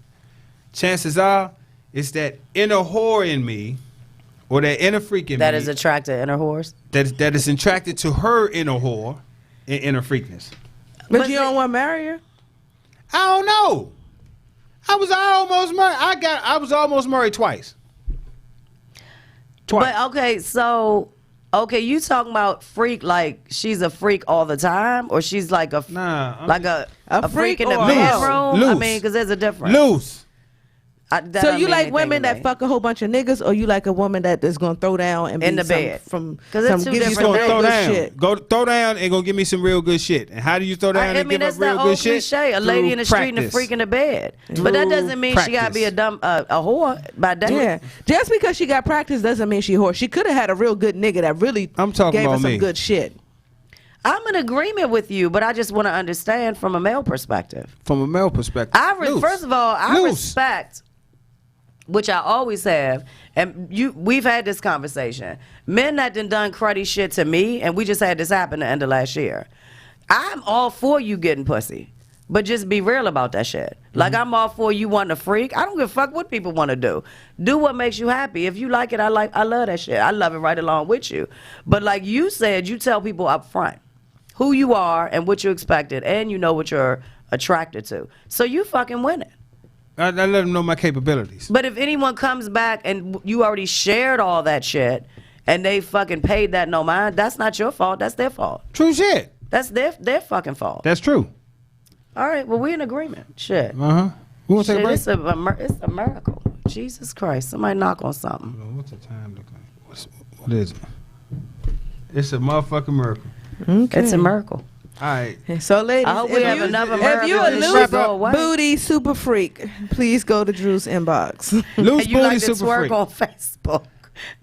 chances are it's that inner whore in me or that inner freak in That me is attracted inner whores. that is attracted to her inner whore and inner freakness. But you don't want to marry her? I don't know. I was almost married. I was almost married twice. But you talking about freak like she's a freak all the time, or she's like a Nah, like a freak in the or bedroom? loose. I mean, because there's a difference. Loose. That So don't you mean like anything women to that me. fuck a whole bunch of niggas, or you like a woman that is gonna throw down and In be the bed. from 'Cause it's two give you She's different some gonna real throw good down. shit. Go throw down and go give me some real good shit. And how do you throw down I and mean, give that's up real that good old shit? cliche. A lady Through in the street and a practice. freak in the bed. But that doesn't mean she gotta be a whore by day. Yeah, just because she got practice doesn't mean she whore. She could have had a real good nigga that really I'm talking gave her about some me. good shit. I'm in agreement with you, but I just want to understand from a male perspective. From a male perspective. Loose. First of all, I Loose. respect, which I always have, and we've had this conversation. Men that done cruddy shit to me, and we just had this happen the end of last year. I'm all for you getting pussy, but just be real about that shit. Like I'm all for you wanting to freak. I don't give a fuck what people want to do. Do what makes you happy. If you like it, I love that shit. I love it right along with you. But like you said, you tell people up front who you are and what you expected, and you know what you're attracted to. So you fucking winning. I let them know my capabilities. But if anyone comes back and you already shared all that shit and they fucking paid that no mind, that's not your fault. That's their fault. True shit. That's their fucking fault. That's true. All right, well, we're in agreement. Shit. Uh-huh. We want to take a break? It's a miracle. Jesus Christ. Somebody knock on something. What's the time look like? What is it? It's a motherfucking miracle. Okay. It's a miracle. All right. So, ladies, I hope we have enough if Americans you a to loose go away. booty super freak, please go to Drew's inbox. Loose And you booty like to super twerk freak. on Facebook.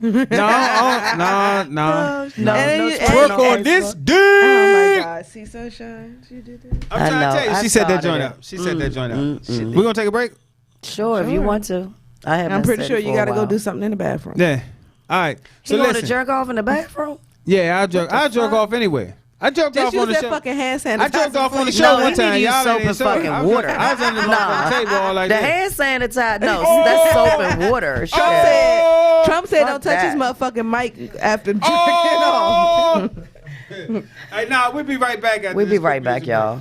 No. No, And no then twerk Twerk on on this Facebook. dick. Oh my God! See Sunshine? She did that. I'm I trying to know. tell you. I She set that started joint it. up. She set that joint up. mm. We're going to take a break? Sure, if you want to. I haven't. I'm pretty said sure it you for a got to go while. do something in the bathroom. Yeah. All right. So You going to listen. jerk off in the bathroom? Yeah, I'll jerk off anyway. I jerked Just off use on the that show. fucking hand sanitizer. I jerked off on the before show you- one he time. need to use Y'all soap ain't and so- fucking I was- water. I was on the motherfucking table all like the that. hand sanitizer. No, that's soap and water. Shit. Trump said Fuck don't touch his that. motherfucking mic after jerking Oh! off. Hey, nah, we'll be right back. After We'll this be right quick back, music break. y'all.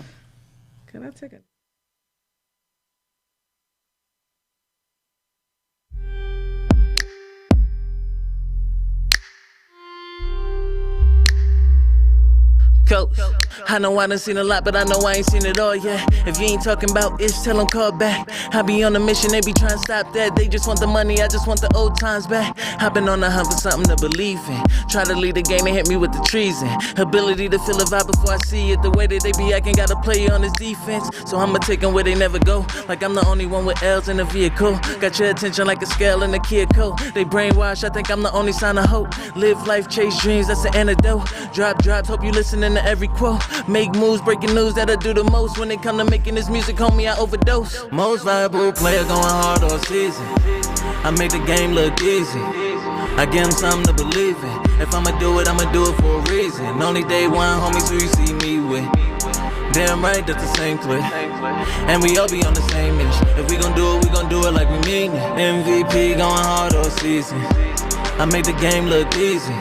Can I take it? Coach, I know I done seen a lot, but I know I ain't seen it all yet. If you ain't talking about ish, tell them call back. I be on a mission, they be trying to stop that. They just want the money, I just want the old times back. I've been on the hunt for something to believe in. Try to lead the game, they hit me with the treason. Ability to feel a vibe before I see it. The way that they be acting, got a player on his defense. So I'ma take them where they never go. Like I'm the only one with L's in the vehicle. Got your attention like a scale in a Kia coat. They brainwash, I think I'm the only sign of hope. Live life, chase dreams, that's the antidote. Drop drops, hope you listening to every quote. Make moves, breaking news that'll do the most. When it come to making this music, homie, I overdose. Most valuable player going hard all season. I make the game look easy. I give them something to believe in. If I'ma do it, I'ma do it for a reason. Only day one, homies, who you see me with. Damn right, that's the same clip. And we all be on the same mission. If we gon' do it, we gon' do it like we mean it. MVP going hard all season. I make the game look easy.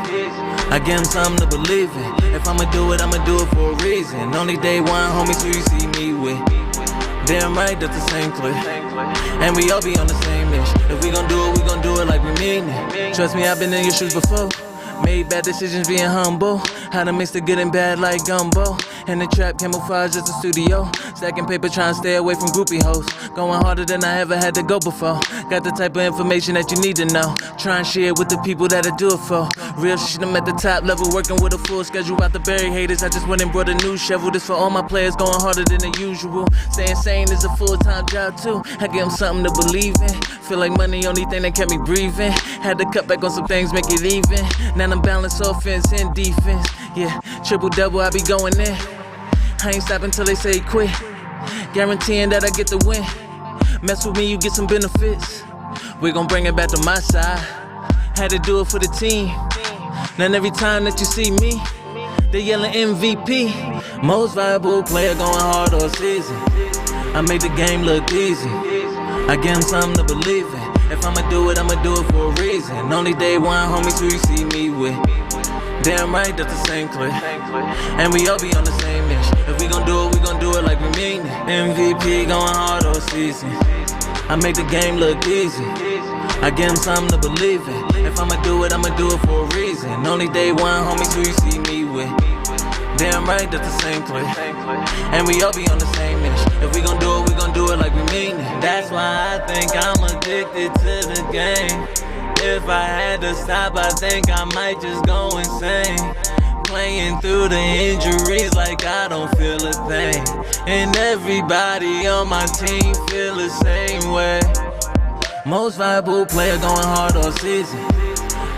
I give them something to believe in. If I'ma do it for a reason. Only day one, homies, who you see me with. Damn right, that's the same clip. And we all be on the same mission. If we gon' do it, we gon' do it like we mean it. Trust me, I've been in your shoes before. Made bad decisions being humble. How to mix the good and bad like gumbo. In the trap, camouflage as a studio. Stacking paper, trying to stay away from groupie hoes. Going harder than I ever had to go before. Got the type of information that you need to know. Try and share it with the people that'll do it for. Real shit, I'm at the top level, working with a full schedule. About to bury haters, I just went and brought a new shovel. This for all my players going harder than the usual. Staying sane is a full-time job too. I give them something to believe in. Feel like money, only thing that kept me breathing. Had to cut back on some things, make it even. Now I'm balanced offense and defense. Yeah, triple double, I be going in. I ain't stopping till they say quit. Guaranteeing that I get the win. Mess with me, you get some benefits. We gon' bring it back to my side. Had to do it for the team. Now every time that you see me, they yelling MVP. Most valuable player going hard all season. I make the game look easy. I give them something to believe in. If I'ma do it for a reason. Only day one, homies, who you see me with. Damn right, that's the same clip. And we all be on the same mission. If we gon' do it like we mean it. MVP going hard all season. I make the game look easy. I give them something to believe in. If I'ma do it for a reason. Only day one, homies, who you see me with. Damn right, that's the same clip. And we all be on the same mission. If we gon' do it like we mean it. That's why I think I'm addicted to the game. If I had to stop, I think I might just go insane. Playing through the injuries like I don't feel a thing. And everybody on my team feel the same way. Most valuable player going hard all season.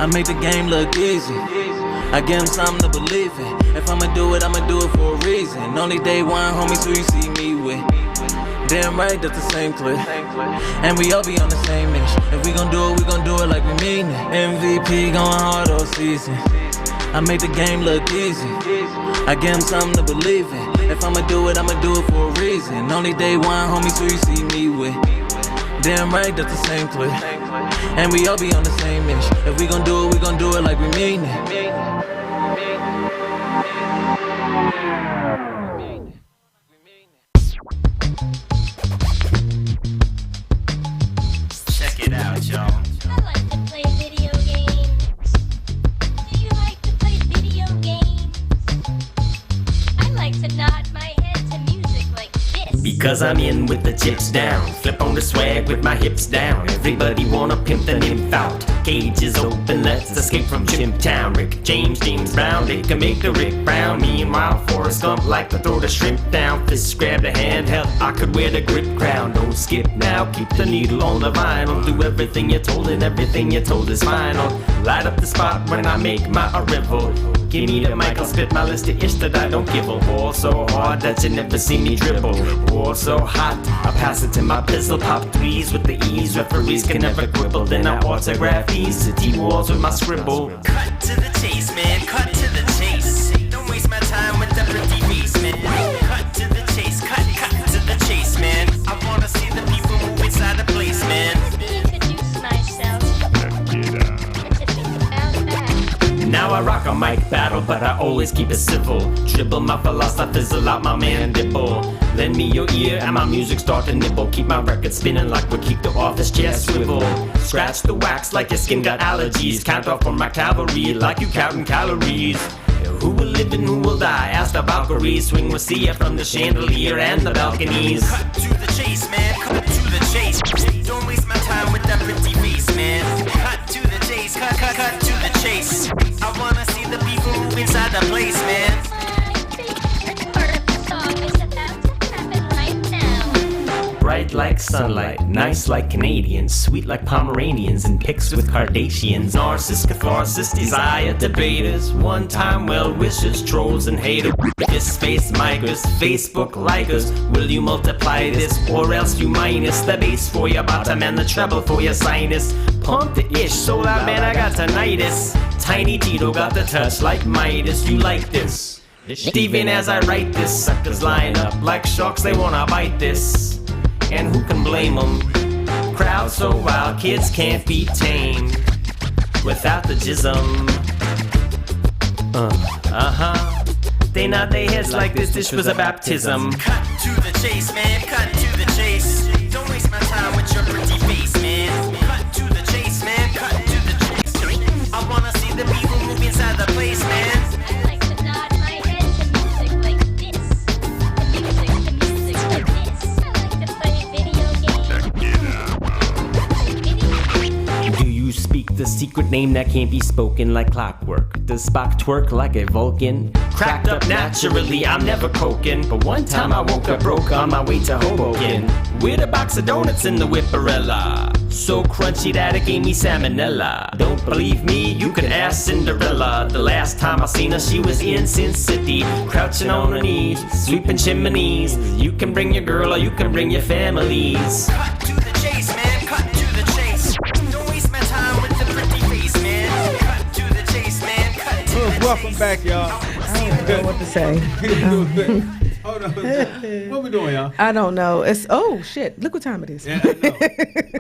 I make the game look easy. I give them something to believe in. If I'ma do it for a reason. Only day one, homies, who you see me with. Damn right, that's the same clip. And we all be on the same mission. If we gon' do it like we mean it. MVP going hard all season. I make the game look easy. I give them something to believe in. If I'ma do it for a reason. Only day one, homies, who you see me with. Damn right, that's the same clip. And we all be on the same mission. If we gon' do it like we mean it. Check it out, y'all. I like to play video games. Do you like to play video games? I like to nod my head to music like this. Because I'm in with the chips down. Flip on the swag with my hips down. Everybody wanna pimp the nymph out. Cage is open, let's escape from Chimp Town. Rick James, James Brown, they can make the Rick Brown. Meanwhile, Forrest Gump like to throw the shrimp down. Fists grab the handheld, I could wear the grip crown. Don't skip now, keep the needle on the vinyl. Do everything you're told and everything you're told is final. Light up the spot when I make my arrival. Give me the mic, I'll spit my list of ish that I don't give a. War so hard that you never see me dribble. War so hot, I pass it to my pistol. Pop threes with the ease, referees can never quibble. Then I autograph these city walls with my scribble. Cut to the chase, man, cut to the chase. Don't waste my time with the pretty face, man. Cut to the chase, cut to the chase, man. I wanna see the people move inside the place, man. Introduce myself. And to think about that. Now I rock a mic battle, but I always keep it civil. Dribble my philosophy, fizzle out my mandible. Lend me your ear and my music start to nibble. Keep my record spinning like we keep the office chair swivel. Scratch the wax like your skin got allergies. Count off on my cavalry like you counting calories. Who will live and who will die? Ask the Valkyries. Swing with see from the chandelier and the balconies. Cut to the chase, man. Cut to the chase. Don't waste my time with that pretty face, man. Cut to the chase. Cut to the chase. I wanna see the people move inside the place, man. I think part of the song is about to happen right now. Bright like sunlight, nice like Canadians, sweet like Pomeranians, and pics with Kardashians. Narcissists, catharsis, desire, debaters, one-time well-wishers, trolls and haters. This space migrants, Facebook likers. Will you multiply this, or else you minus the bass for your bottom and the treble for your sinus? Pump the ish, so loud man I got tinnitus. Tiny Tito got the touch like Midas, you like this? Even as I write this, suckers line up like sharks, they wanna bite this. And who can blame them? Crowd so wild, kids can't be tamed without the jism. They nod their heads like this dish was a baptism. Cut to the chase, man, cut to the chase. Don't waste my time with your pretty face, man. Cut to the chase, man, cut to the chase. I wanna see the people move inside the place, man. I like to nod my head to music like this. To music like this. I like to play video games. Do you speak the secret name that can't be spoken like clockwork? Does Spock twerk like a Vulcan? Cracked up naturally, I'm never coking. But one time I woke up broke on my way to Hoboken with a box of donuts in the Whipperella. So crunchy that it gave me salmonella. Don't believe me? You could ask Cinderella. The last time I seen her, she was in Sin City, crouching on her knees, sweeping chimneys. You can bring your girl or you can bring your families. Cut to the chase, man. Cut to the chase. Don't waste my time with the pretty face, man. Cut to the chase, man. Cut to the Welcome chase. back, y'all. I don't know what to say. Hold on. What we doing, y'all? I don't know. It's oh shit! Look what time it is. Yeah, I know.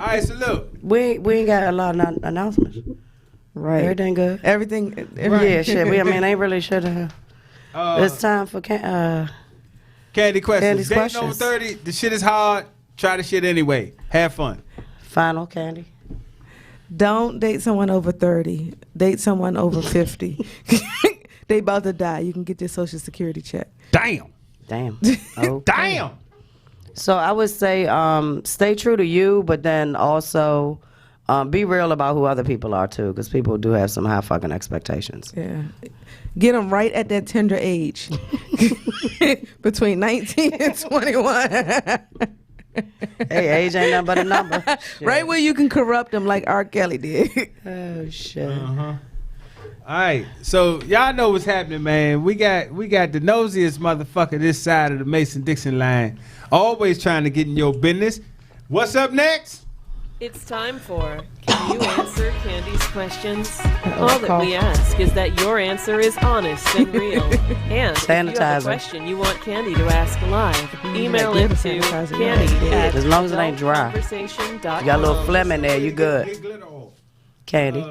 All right, so look. We ain't got a lot of announcements. Right. Everything good. Everything. Yeah, shit. I mean, ain't really shit. Uh, It's time for Candy questions. Candy's Dating questions. over 30, the shit is hard. Try the shit anyway. Have fun. final candy. Don't date someone over 30. Date someone over 50. They about to die. You can get your Social Security check. Damn. Damn. Oh. Damn. So I would say stay true to you, but then also be real about who other people are too, because people do have some high fucking expectations. Yeah. Get them right at that tender age. Between 19 and 21. Hey, age ain't nothing but a number. Right where you can corrupt them like R. Kelly did. Oh shit. All right, so y'all know what's happening, man. We got the nosiest motherfucker this side of the Mason-Dixon line, always trying to get in your business. What's up next? It's time for Can You Answer Candy's Questions? All that we ask is that your answer is honest and real. And if you have a Sanitizer. question you want Candy to ask live, email it to sanitizer, Candy at As long as it ain't dry. adultconversation.com. You got a little phlegm in there, you good. Get glitter off. Candy.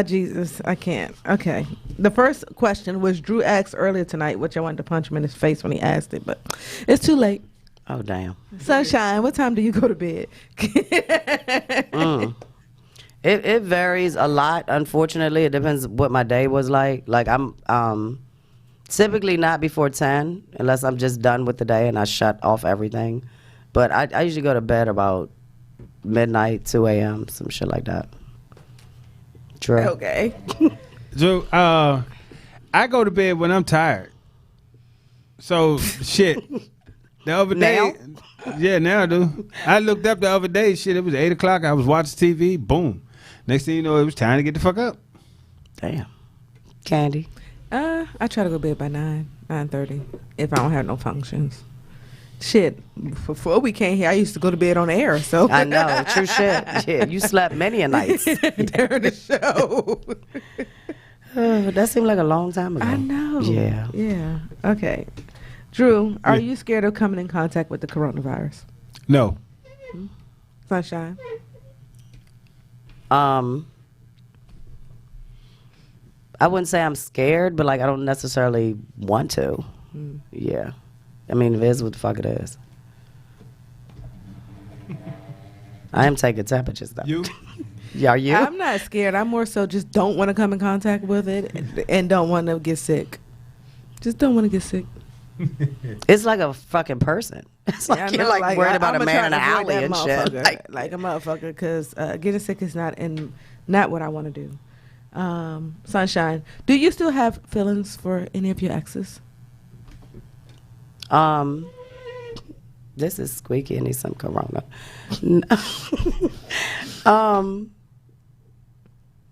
Jesus, I can't. Okay. The first question was Drew asked earlier tonight, which I wanted to punch him in his face when he asked it, but it's too late. Oh damn. Sunshine, what time do you go to bed? It varies a lot. Unfortunately, it depends what my day was like. Like I'm typically not before 10 unless I'm just done with the day and I shut off everything. But I usually go to bed about midnight, 2 a.m., some shit like that. True. Okay. So I go to bed when I'm tired. So shit. The other day, yeah, now I do. I looked up the other day. Shit, it was 8 o'clock. I was watching TV. Boom. Next thing you know, it was time to get the fuck up. Damn. Candy. I try to go to bed by 9:30 if I don't have no functions. Shit, before we came here, I used to go to bed on air. So I know, true shit. Yeah, you slept many a night. during the show. That seemed like a long time ago. I know. Yeah. Yeah. Okay. Drew, are Yeah. you scared of coming in contact with the coronavirus? No. Sunshine. I wouldn't say I'm scared, but like I don't necessarily want to. Yeah. I mean, it is what the fuck it is. I am taking temperatures though. You? Yeah, are you? I'm not scared. I'm more so just don't want to come in contact with it and don't want to get sick. Just don't want to get sick. It's like a fucking person. It's like Yeah, I you're know, like worried about a I'ma man in try an to avoid alley that and shit. motherfucker, like a motherfucker, because getting sick is not what I want to do. Sunshine, do you still have feelings for any of your exes? This is squeaky and needs some Corona.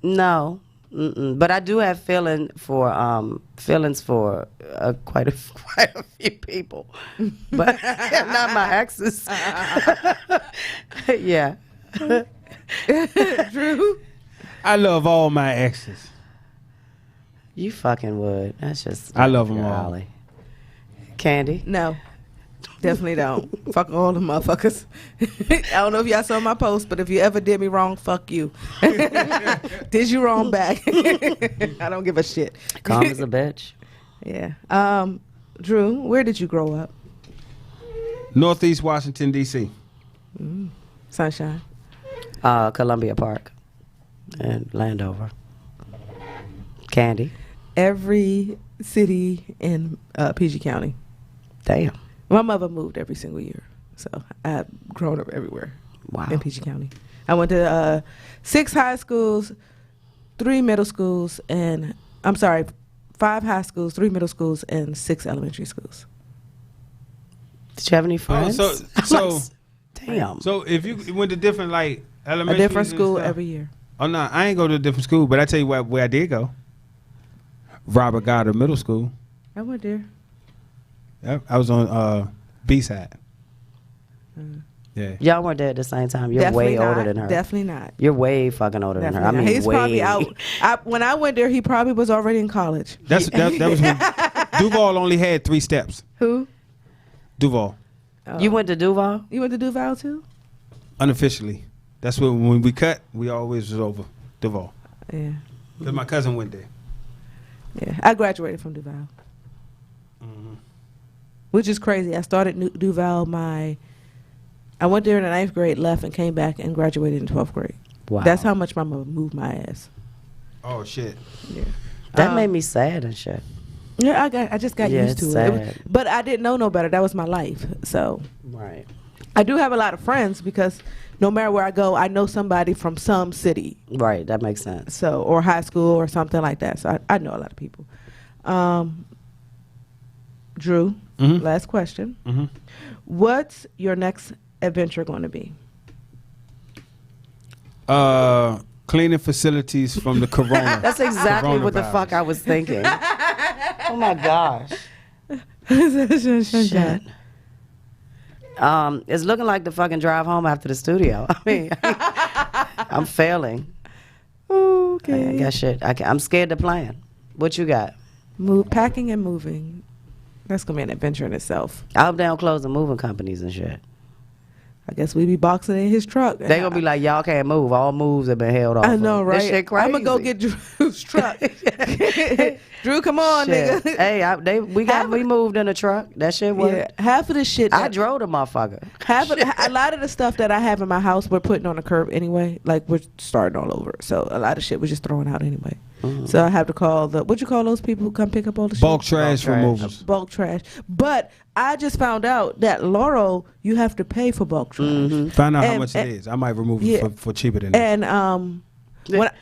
No. Mm-mm. But I do have feelings for quite a few people, but not my exes. Yeah. Drew? I love all my exes. You fucking would. That's just. I love 'em your all. alley. Candy. No. Definitely don't. Fuck all the motherfuckers. I don't know if y'all saw my post, but if you ever did me wrong, fuck you. Did you wrong back. I don't give a shit. Calm as a bitch. Yeah. Drew, where did you grow up? Northeast Washington, D.C. Sunshine. Columbia Park and Landover. Candy. Every city in PG County. Damn. My mother moved every single year, so I've grown up everywhere. Wow. In PG County. I went to 6 high schools, 3 middle schools, and 5 high schools, 3 middle schools, and 6 elementary schools. Did you have any friends? so Damn. So if you went to different like A elementary, different school every year. Oh no, I ain't go to a different school, but I tell you where I did go. Robert Goddard Middle School. I went there. I was on B side. Yeah. Y'all weren't there at the same time. You're Definitely way not. older than her. Definitely not. You're way fucking older than her. I Definitely mean, not. He's way. probably out. When I went there, he probably was already in college. That was when Duval only had 3 steps. Who? Duval. You went to Duval? You went to Duval too? Unofficially. That's when we cut, we always was over Duval. Yeah. Because my cousin went there. Yeah. I graduated from Duval. Which is crazy. I started Duval I went there in the 9th grade, left, and came back and graduated in 12th grade. Wow. That's how much my mother moved my ass. Oh shit. Yeah. That made me sad and shit. Yeah, I just got Yeah, used to it's it. sad. But I didn't know no better. That was my life. So Right. I do have a lot of friends because no matter where I go, I know somebody from some city. Right, that makes sense. So, or high school or something like that. So I know a lot of people. Drew, last question. What's your next adventure going to be? Cleaning facilities from the corona. That's exactly what the coronavirus. fuck I was thinking. Oh my gosh. Shit. It's looking like the fucking drive home after the studio. I mean, I'm failing. Okay. I got shit. I'm scared to plan. What you got? Packing and moving. That's gonna be an adventure in itself. I hope they don't close the moving companies and shit. I guess we be boxing in his truck. They gonna be like, y'all can't move. All moves have been held off. I know, right? This shit crazy. I'm gonna go get Drew's truck. Drew, come on, Shit. nigga. Hey, we moved in a truck. That shit worked. Yeah, half of the shit. I drove the motherfucker. A lot of the stuff that I have in my house, we're putting on the curb anyway. Like we're starting all over. So a lot of shit we're just throwing out anyway. So I have to call what you call those people who come pick up all the Bulk shit? trash removals. Bulk trash. But I just found out that Laurel, you have to pay for bulk trash. Find out how And- much it is. I might remove yeah. it for cheaper than that. And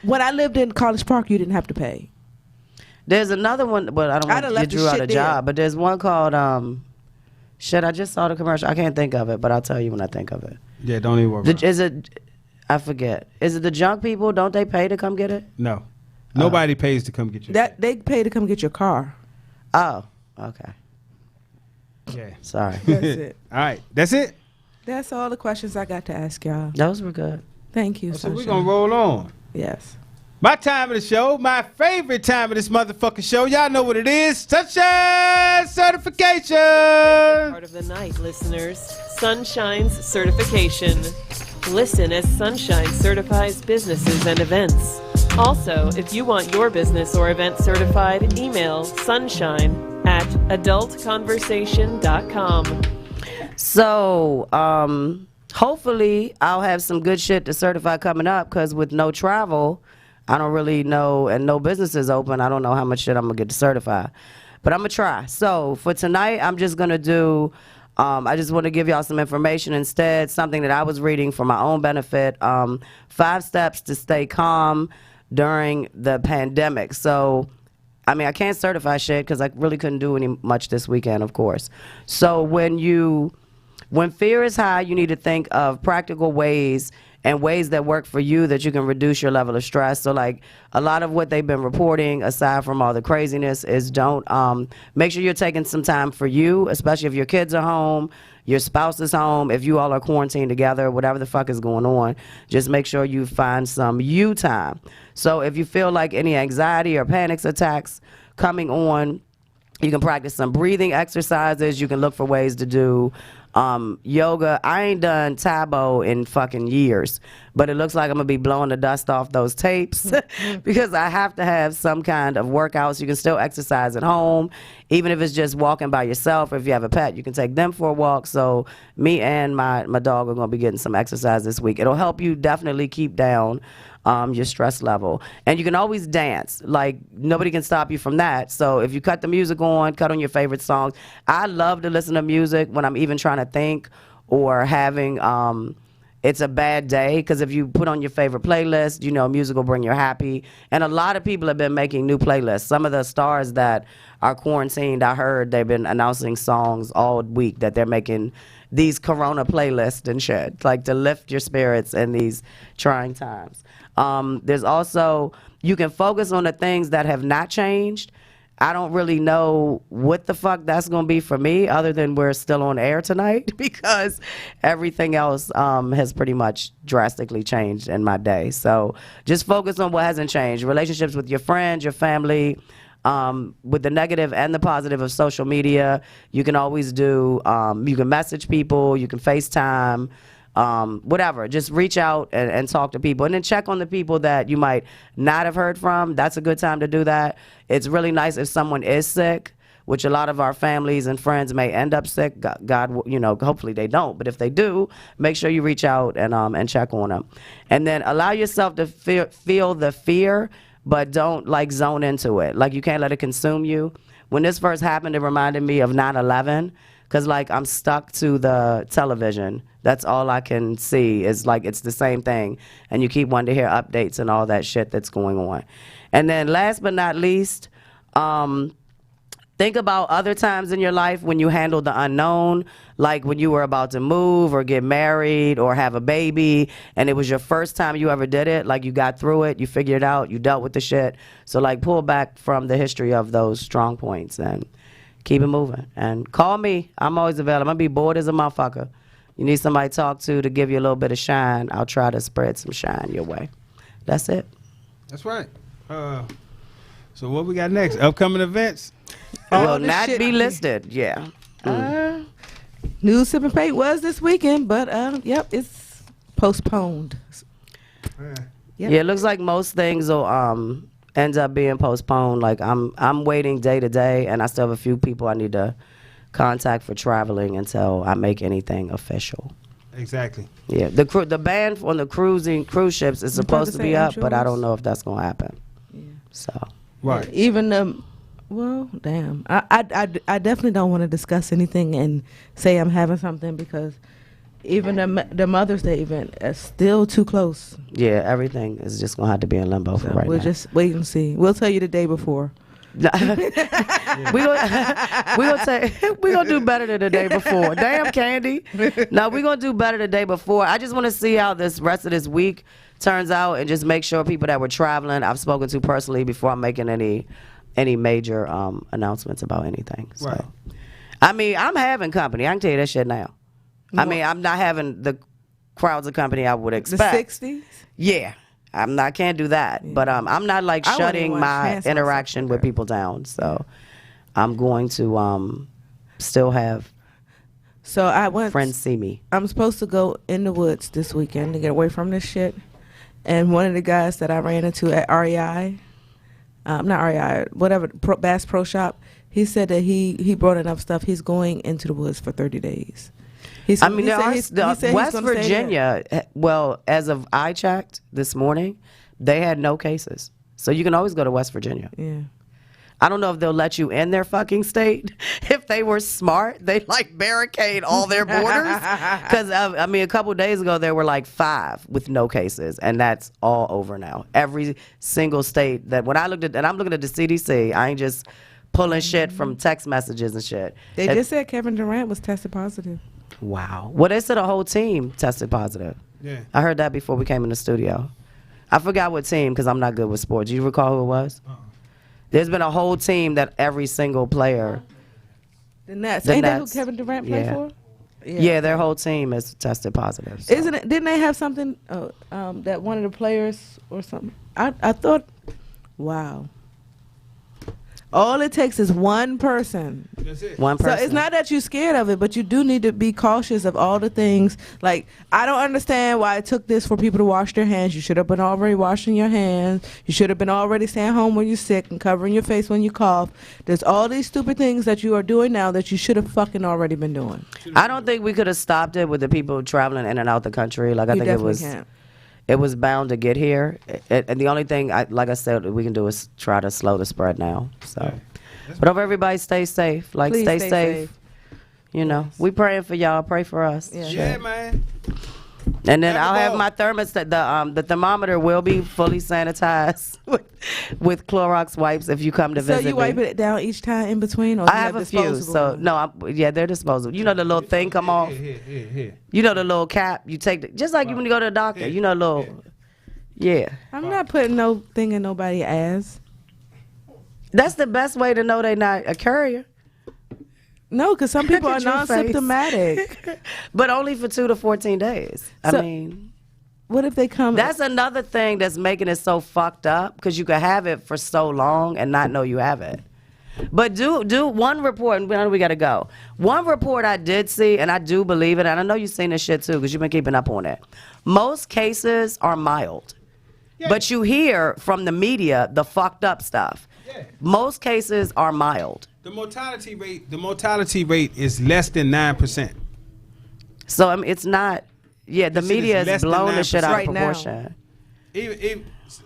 when I lived in College Park, you didn't have to pay. There's another one, but I don't I'd want have to left get the Drew out shit of there. job. But there's one called shit. I just saw the commercial. I can't think of it, but I'll tell you when I think of it. Yeah, don't even worry. About it. Is it? I forget. Is it the junk people? Don't they pay to come get it? No, nobody pays to come get you. That they pay to come get your car. Oh, okay. Yeah. Sorry. That's it. All right, that's it. That's all the questions I got to ask y'all. Those were good. Thank you. So we're Sunshine. gonna roll on. Yes. My time of the show, my favorite time of this motherfucking show. Y'all know what it is. Sunshine certification. Part of the night, listeners. Sunshine's certification. Listen as Sunshine certifies businesses and events. Also, if you want your business or event certified, email sunshine@adultconversation.com. So, hopefully I'll have some good shit to certify coming up, because with no travel, I don't really know, and no businesses open, I don't know how much shit I'm gonna get to certify. But I'm gonna try. So for tonight, I'm just gonna do, I just want to give y'all some information instead, something that I was reading for my own benefit, 5 steps to stay calm during the pandemic. So, I mean, I can't certify shit because I really couldn't do any much this weekend, of course. So when fear is high, you need to think of practical ways and ways that work for you that you can reduce your level of stress. So like a lot of what they've been reporting, aside from all the craziness, is don't make sure you're taking some time for you, especially if your kids are home, your spouse is home, if you all are quarantined together, whatever the fuck is going on, just make sure you find some you time. So if you feel like any anxiety or panic attacks coming on, you can practice some breathing exercises. You can look for ways to do yoga. I ain't done Tabo in fucking years, but it looks like I'm gonna be blowing the dust off those tapes because I have to have some kind of workouts. You can still exercise at home, even if it's just walking by yourself. Or if you have a pet, you can take them for a walk. So me and my dog are gonna be getting some exercise this week. It'll help you definitely keep down your stress level. And you can always dance. Like, nobody can stop you from that. So if you cut the music on, cut on your favorite songs. I love to listen to music when I'm even trying to think or having it's a bad day, because if you put on your favorite playlist, you know, music will bring you happy. And a lot of people have been making new playlists. Some of the stars that are quarantined, I heard they've been announcing songs all week that they're making these corona playlists and shit, like to lift your spirits in these trying times. There's also, you can focus on the things that have not changed. I don't really know what the fuck that's going to be for me, other than we're still on air tonight, because everything else has pretty much drastically changed in my day. So just focus on what hasn't changed. Relationships with your friends, your family, with the negative and the positive of social media. You can always do, you can message people, you can FaceTime, whatever. Just reach out and talk to people, and then check on the people that you might not have heard from. That's a good time to do that. It's really nice if someone is sick, which a lot of our families and friends may end up sick. God, you know, hopefully they don't, but if they do, make sure you reach out and check on them. And then allow yourself to feel the fear, but don't like zone into it. Like, you can't let it consume you. When this first happened, it reminded me of 9/11. Because, like, I'm stuck to the television. That's all I can see is, like, it's the same thing. And you keep wanting to hear updates and all that shit that's going on. And then last but not least, think about other times in your life when you handled the unknown, like when you were about to move or get married or have a baby, and it was your first time you ever did it. Like, you got through it, you figured it out, you dealt with the shit. So, like, pull back from the history of those strong points and keep it moving. And call me. I'm always available. I'm going to be bored as a motherfucker. You need somebody to talk to give you a little bit of shine. I'll try to spread some shine your way. That's it. That's right. So what we got next? Upcoming events? Will the not shit- be listed. Yeah. News Sip and Fate was this weekend, but yep, it's postponed. Yep. Yeah, it looks like most things will end up being postponed. Like, I'm waiting day to day, and I still have a few people I need to contact for traveling until I make anything official. Exactly. Yeah, the ban on the cruise ships is supposed to be up, but I don't know if that's gonna happen. Yeah. So Right. Even well, damn. I definitely don't want to discuss anything and say I'm having something because even the Mother's Day event is still too close. yeah, everything is just gonna have to be in limbo for right We'll now. just wait and see. We'll tell you the day before. we gonna do better than the day before. Damn, Candy. No, we gonna do better the day before. I just want to see how this rest of this week turns out and just make sure people that were traveling I've spoken to personally before I'm making any major announcements about anything. So, Right. I mean, I'm having company. I can tell you that shit now. I mean, I'm not having the crowds of company I would The expect. 60s? Yeah. Can't do that. But I'm not like I wouldn't shutting want my chance interaction myself with people down. So I'm going to still have So I went. friends see me. I'm supposed to go in the woods this weekend to get away from this shit. And one of the guys that I ran into at REI, not REI, whatever, Bass Pro Shop, he said that he brought enough stuff. He's going into the woods for 30 days. I mean, West Virginia, well, as of I checked this morning, they had no cases. So you can always go to West Virginia. Yeah. I don't know if they'll let you in their fucking state. If they were smart, they'd like barricade all their borders. Because, I mean, a couple days ago, there were like 5 with no cases. And that's all over now. Every single state that when I looked at, and I'm looking at the CDC, I ain't just pulling shit from text messages and shit. They just said Kevin Durant was tested positive. Wow. Well, they said a whole team tested positive. Yeah. I heard that before we came in the studio. I forgot what team because I'm not good with sports. Do you recall who it was? There's been a whole team that every single player. The Nets. The Ain't that who Nets. Kevin Durant played Yeah. for? Yeah, their whole team is tested positive. So. Isn't it? Didn't they have something that one of the players or something? I thought, wow. All it takes is one person. That's it. One person. So it's not that you're scared of it, but you do need to be cautious of all the things. Like, I don't understand why it took this for people to wash their hands. You should have been already washing your hands. You should have been already staying home when you're sick and covering your face when you cough. There's all these stupid things that you are doing now that you should have fucking already been doing. I don't think we could have stopped it with the people traveling in and out the country. Like I You think it definitely was. can't. It was bound to get here, and the only thing, like I said, we can do is try to slow the spread now. So, but hope everybody stay safe. Like Please stay stay safe. safe. You know, we praying for y'all. Pray for us. Yeah. Yeah, man. And then Have a I'll have ball. my thermostat. The thermometer will be fully sanitized with Clorox wipes if you come to So visit you wipe me. it down each time in between, or I you have a few. disposable So ones? no, yeah, they're disposable. You know the little thing come off. Here. You know the little cap. You take the, just like when you go to the doctor. You know, little. Yeah. I'm not putting no thing in nobody's ass. That's the best way to know they're not a courier. No, because some people are at your face. non-symptomatic. But only for 2 to 14 days. So- I mean, What if they come? that's another thing that's making it so fucked up because you can have it for so long and not know you have it. But do one report, and we know we got to go. One report I did see, and I do believe it, and I know you've seen this shit too because you've been keeping up on it. Most cases are mild. But you hear from the media the fucked up stuff. Yeah. Most cases are mild. The mortality rate is less than 9%. So I mean, it's not. Yeah, the This shit media is is less than blowing the shit out of right now. proportion.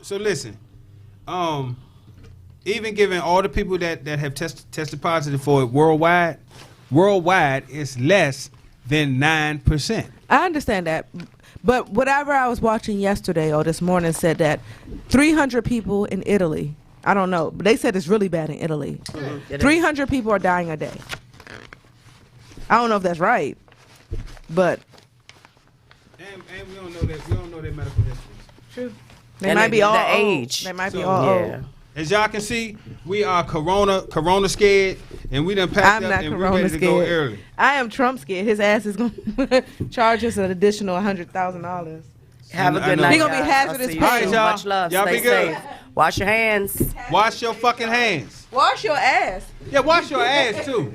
So listen, even given all the people that have tested positive for it worldwide, worldwide is less than 9%. I understand that. But whatever I was watching yesterday or this morning said that 300 people in Italy, I don't know, but they said it's really bad in Italy. 300 people are dying a day. I don't know if that's right, but And we don't know that. We don't know their medical history. true. They And might be the all age. Old. They might be So, all Yeah. old. As y'all can see, we are corona scared, and we done packed I'm up not and we're corona ready to go scared. early. I am Trump scared. His ass is going to charge us an additional $100,000. Have a I good know. night. He gonna be guys. hazardous I'll see you pain. soon. All right, y'all. Much love. Y'all Stay be good. safe. Wash your hands. Wash your fucking hands. Wash your ass. Yeah, wash your ass too.